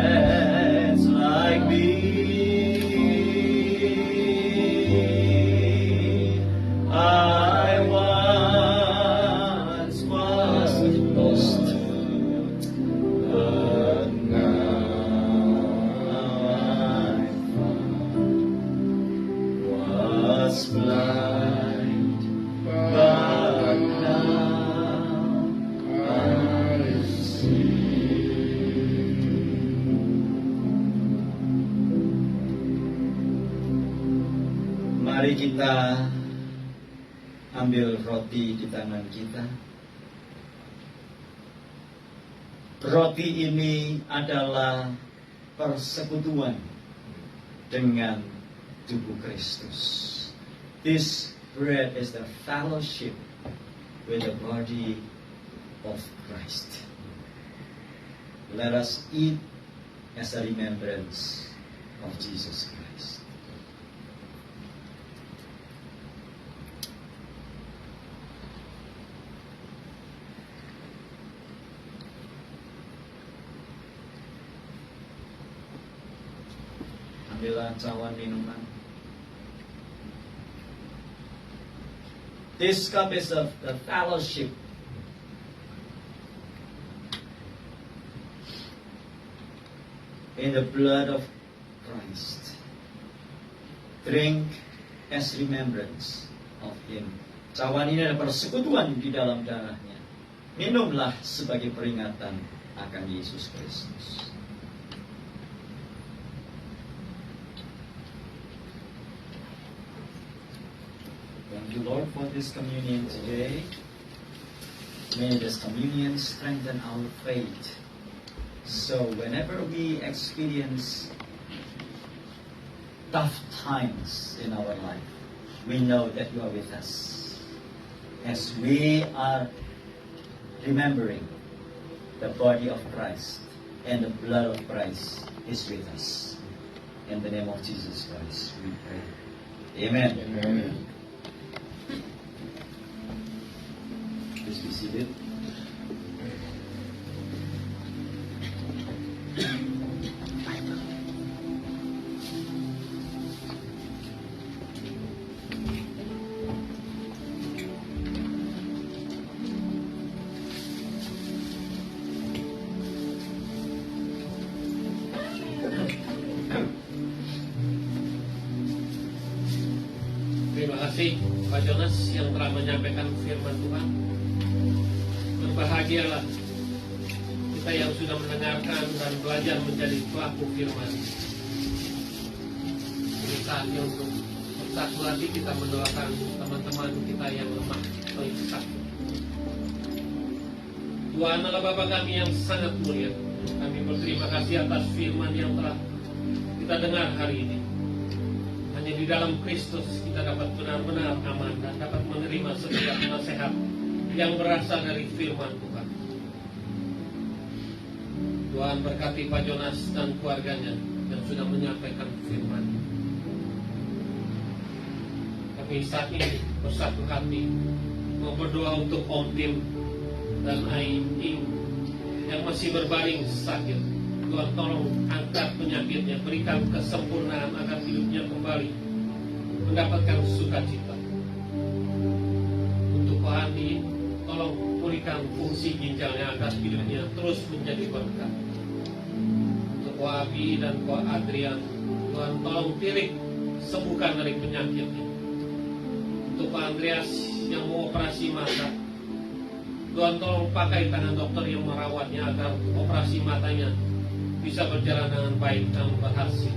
like me. I once was lost, but now I'm found. Was blind, but now I see. Mari kita ambil roti di tangan kita. Roti ini adalah persekutuan dengan tubuh Kristus. This bread is the fellowship with the body of Christ. Let us eat as a remembrance of Jesus Christ. Ambillah cawan minuman. This cup is of the fellowship in the blood of Christ. Drink as remembrance of Him. Cawan ini adalah persekutuan di dalam darahnya. Minumlah sebagai peringatan akan Yesus Kristus. Thank you, Lord, for this communion today. May this communion strengthen our faith. So whenever we experience tough times in our life, we know that you are with us. As we are remembering the body of Christ and the blood of Christ is with us. In the name of Jesus Christ, we pray. Amen. Amen. Please be seated. Terima kasih Pak Jonas yang telah menyampaikan firman Tuhan. Berbahagialah kita yang sudah mendengarkan dan belajar menjadi pelaku firman. Demi saatnya untuk bersatu hati kita mendoakan teman-teman kita yang lemah atau yang sakit. Tuhan Allah Bapa kami yang sangat mulia, kami berterima kasih atas firman yang telah kita dengar hari ini. Hanya di dalam Kristus kita dapat benar-benar aman dan dapat menerima setiap nasihat yang berasal dari firman Tuhan. Tuhan berkati Pak Jonas dan keluarganya yang sudah menyampaikan firman. Kami saat ini bersatu hati mau berdoa untuk Om Tim dan Aing yang masih berbaring sakit. Tuhan tolong angkat penyakitnya, berikan kesempurnaan agar hidupnya kembali mendapatkan sukacita. Untuk Pak Andi, tolong pulihkan fungsi ginjalnya agar hidupnya terus menjadi berkat. Untuk Pak Abi dan Pak Adrian, Tuhan tolong tirik sembuhkan dari penyakitnya. Untuk Pak Andreas yang mau operasi mata, Tuhan tolong pakai tangan dokter yang merawatnya agar operasi matanya bisa berjalan dengan baik dan berhasil.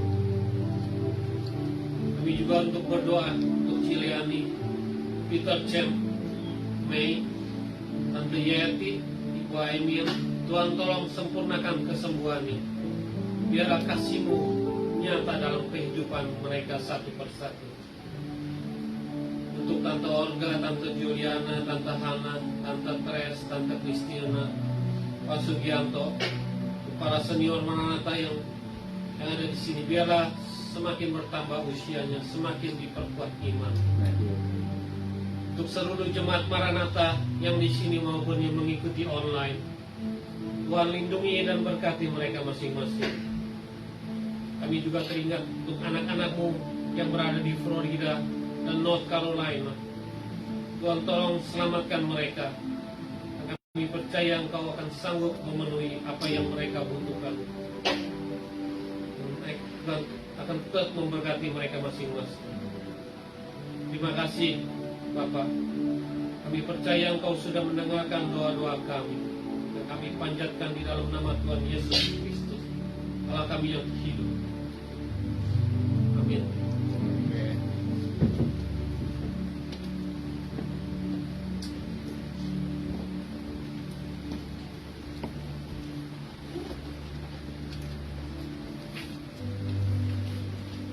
Kami juga untuk berdoa untuk Ciliani, Peter Cem, Mei, Tante Yeti, Ibu Emil. Tuhan tolong sempurnakan kesembuhannya. Biarlah kasih-Mu nyata dalam kehidupan mereka satu persatu. Untuk Tante Olga, Tante Juliana, Tante Hana, Tante Tres, Tante Kristina, Pak Sugianto, para senior Maranatha yang ada di sini, biarlah semakin bertambah usianya, semakin diperkuat iman. Untuk seluruh jemaat Maranatha yang di sini maupun yang mengikuti online, Tuhan lindungi dan berkati mereka masing-masing. Kami juga teringat untuk anak-anak-Mu yang berada di Florida dan North Carolina. Tuhan tolong selamatkan mereka. Kami percaya Engkau akan sanggup memenuhi apa yang mereka butuhkan. Dan akan tetap memberkati mereka masing-masing. Terima kasih Bapak. Kami percaya Engkau sudah mendengarkan doa-doa kami. Dan kami panjatkan di dalam nama Tuhan Yesus Kristus, Allah kami yang hidup. Amin.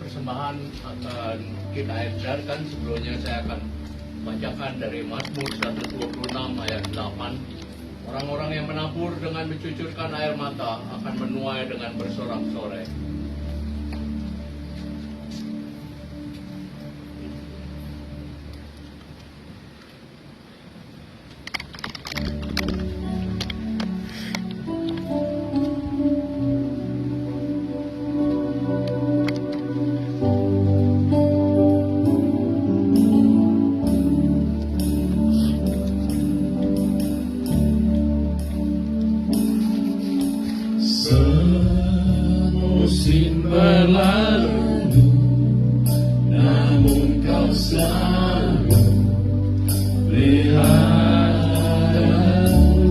Persembahan akan kita edarkan. Sebelumnya saya akan bacakan dari Mazmur 126 ayat 8. Orang-orang yang menabur dengan mencucurkan air mata akan menuai dengan bersorak-sorai. Musim berlalu, namun kau selalu pelihara aku.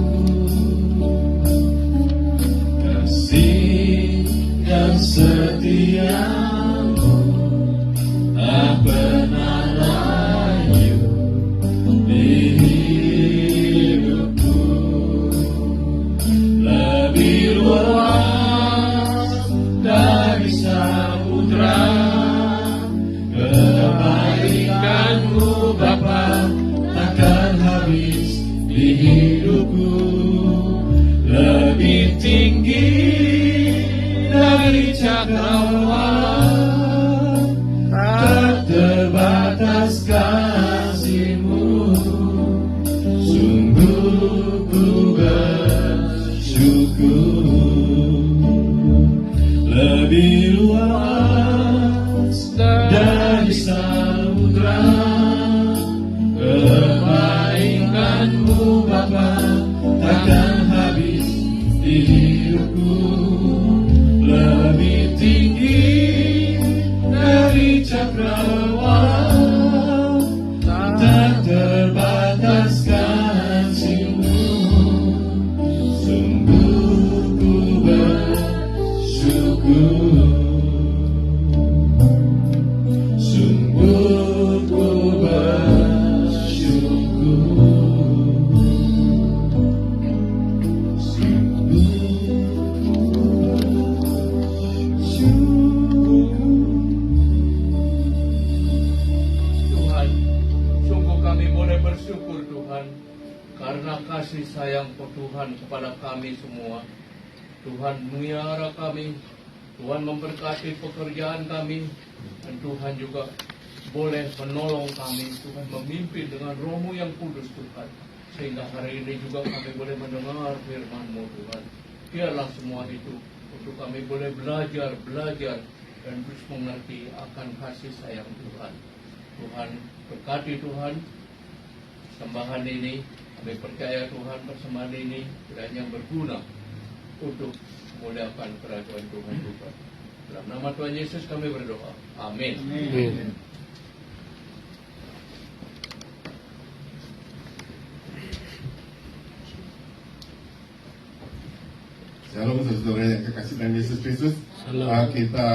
Kasih dan setiamu tak pernah layu di hidupku. Lebih luas dari samudra, kebaikan-Mu Bapa takkan habis di hidupku. Lebih tinggi dari cakrawala, tak terbatas kasih-Mu. Sungguh ku bersyukur. Lebih luas dari samudra, kebaikan-Mu Bapa takkan habis di hidupku. Lebih tinggi dari cakrawala, tak terbatas kasih-Mu. Sungguh ku bersyukur. bersyukur Tuhan karena kasih sayang Tuhan kepada kami semua. Tuhan melihara kami, Tuhan memberkati pekerjaan kami, dan Tuhan juga boleh menolong kami. Tuhan memimpin dengan Roh-Mu yang kudus Tuhan, sehingga hari ini juga kami boleh mendengar firman-Mu Tuhan. Biarlah semua itu untuk kami boleh belajar dan terus mengerti akan kasih sayang Tuhan. Tuhan berkati Tuhan sembahan ini. Kami percaya Tuhan persembahan ini kiranya berguna untuk memuliakan kerajaan Tuhan juga. Dalam nama Tuhan Yesus kami berdoa. Amin. Amin. Shalom saudara yang kekasih dalam Yesus Kristus. Kita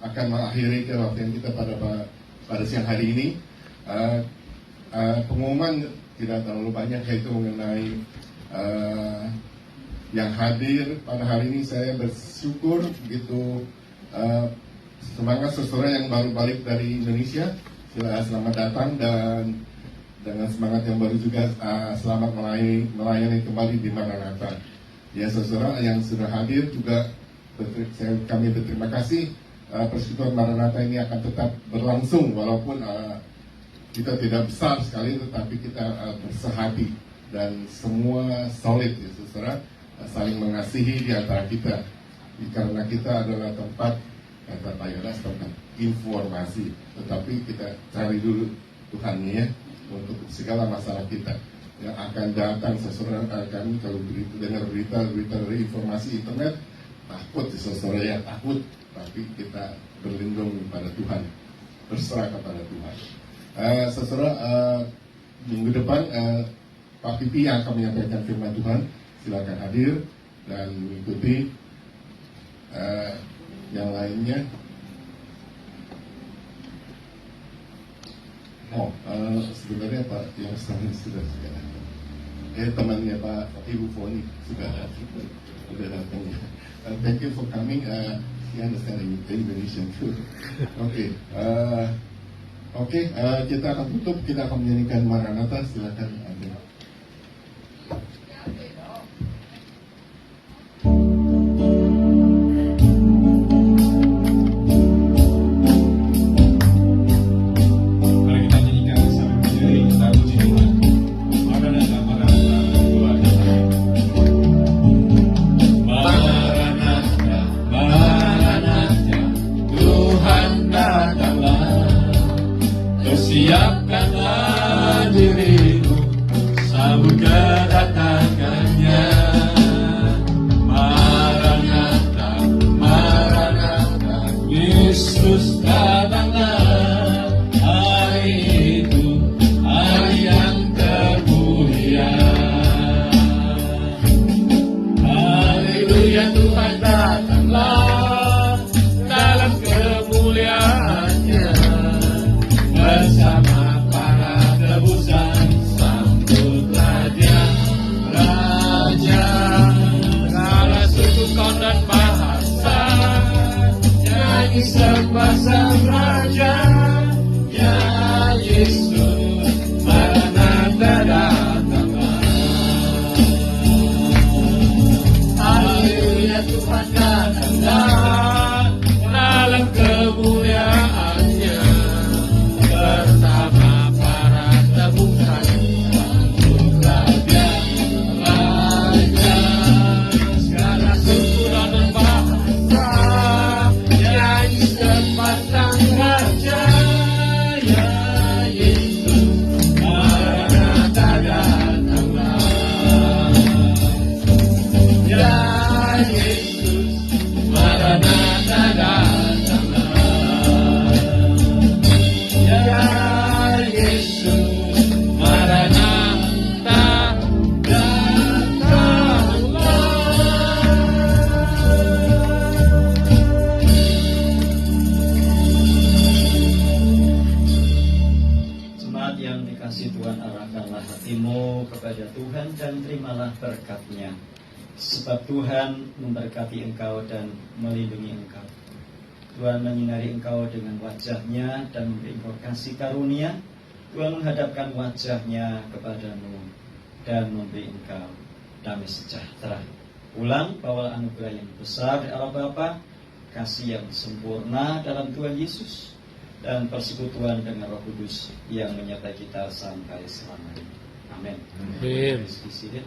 akan mengakhiri kebaktian kita pada siang hari ini. Pengumuman tidak terlalu banyak, yaitu mengenai yang hadir pada hari ini. Saya bersyukur begitu semangat saudara yang baru balik dari Indonesia. Selamat datang, dan dengan semangat yang baru juga selamat melayani kembali di Maranatha. Ya, saudara yang sudah hadir juga kami berterima kasih. Persekutuan Maranatha ini akan tetap berlangsung walaupun kita tidak besar sekali, tetapi kita bersehati dan semua solid, ya saudara, saling mengasihi di antara kita, karena kita adalah tempat, kata Pak Yodas, tempat informasi, tetapi kita cari dulu Tuhannya ya, untuk segala masalah kita yang akan datang. Saudara, kami kalau dengar berita dari informasi internet, takut saudara ya, takut, tapi kita berlindung pada Tuhan, berserah kepada Tuhan. Saudara, minggu depan Pak Pipi yang akan menyampaikan firman Tuhan, silakan hadir dan mengikuti. Yang lainnya, sebenarnya Pak yang sudah temannya Pak Ibu Foni sudah datang. Thank you for coming. He understand Indonesian too. Oke, kita akan tutup. Kita akan menyanyikan Maranatha. Silakan Anda. Mari kita nyanyikan bersama diri, kita puji Tuhan. Maranatha, Maranatha, Maranatha, Maranatha, Tuhan datanglah. Persiapkanlah dirimu, sambut kedatangannya. Maranatha, Maranatha, Yesus datanglah. Hari itu, hari yang termulia. Haleluya, Tuhan datanglah dalam kemuliaannya. Bersama para tebusan, sambutlah dia, Raja. Segala suku, kaum dan bahasa, nyanyi sembah sang Raja. Ya Yesus, Maranatha datanglah. Haleluya, Tuhan datanglah dalam kemuliaannya. Bersama para tebusan, sambutlah dia, Raja. Segala suku dan bahasa, nyanyi sembah sang Raja. Ya Yesus, Maranatha datanglah. Ya Yesus, Maranatha datanglah. Ya Yesus, Maranatha datanglah. Jemaat yang dikasihi Tuhan, arahkanlah hatimu kepada Tuhan dan terimalah berkat-Nya. Sebab Tuhan memberkati engkau dan melindungi engkau. Tuhan menyinari engkau dengan wajah-Nya dan memberi engkau kasih karunia. Tuhan menghadapkan wajahnya kepadamu dan memberi engkau damai sejahtera. Ulang, bawalah anugerah yang besar dari Allah Bapa, kasih yang sempurna dalam Tuhan Yesus, dan persekutuan dengan Roh Kudus yang menyertai kita sampai selamanya. Amin. Amin. Please be seated.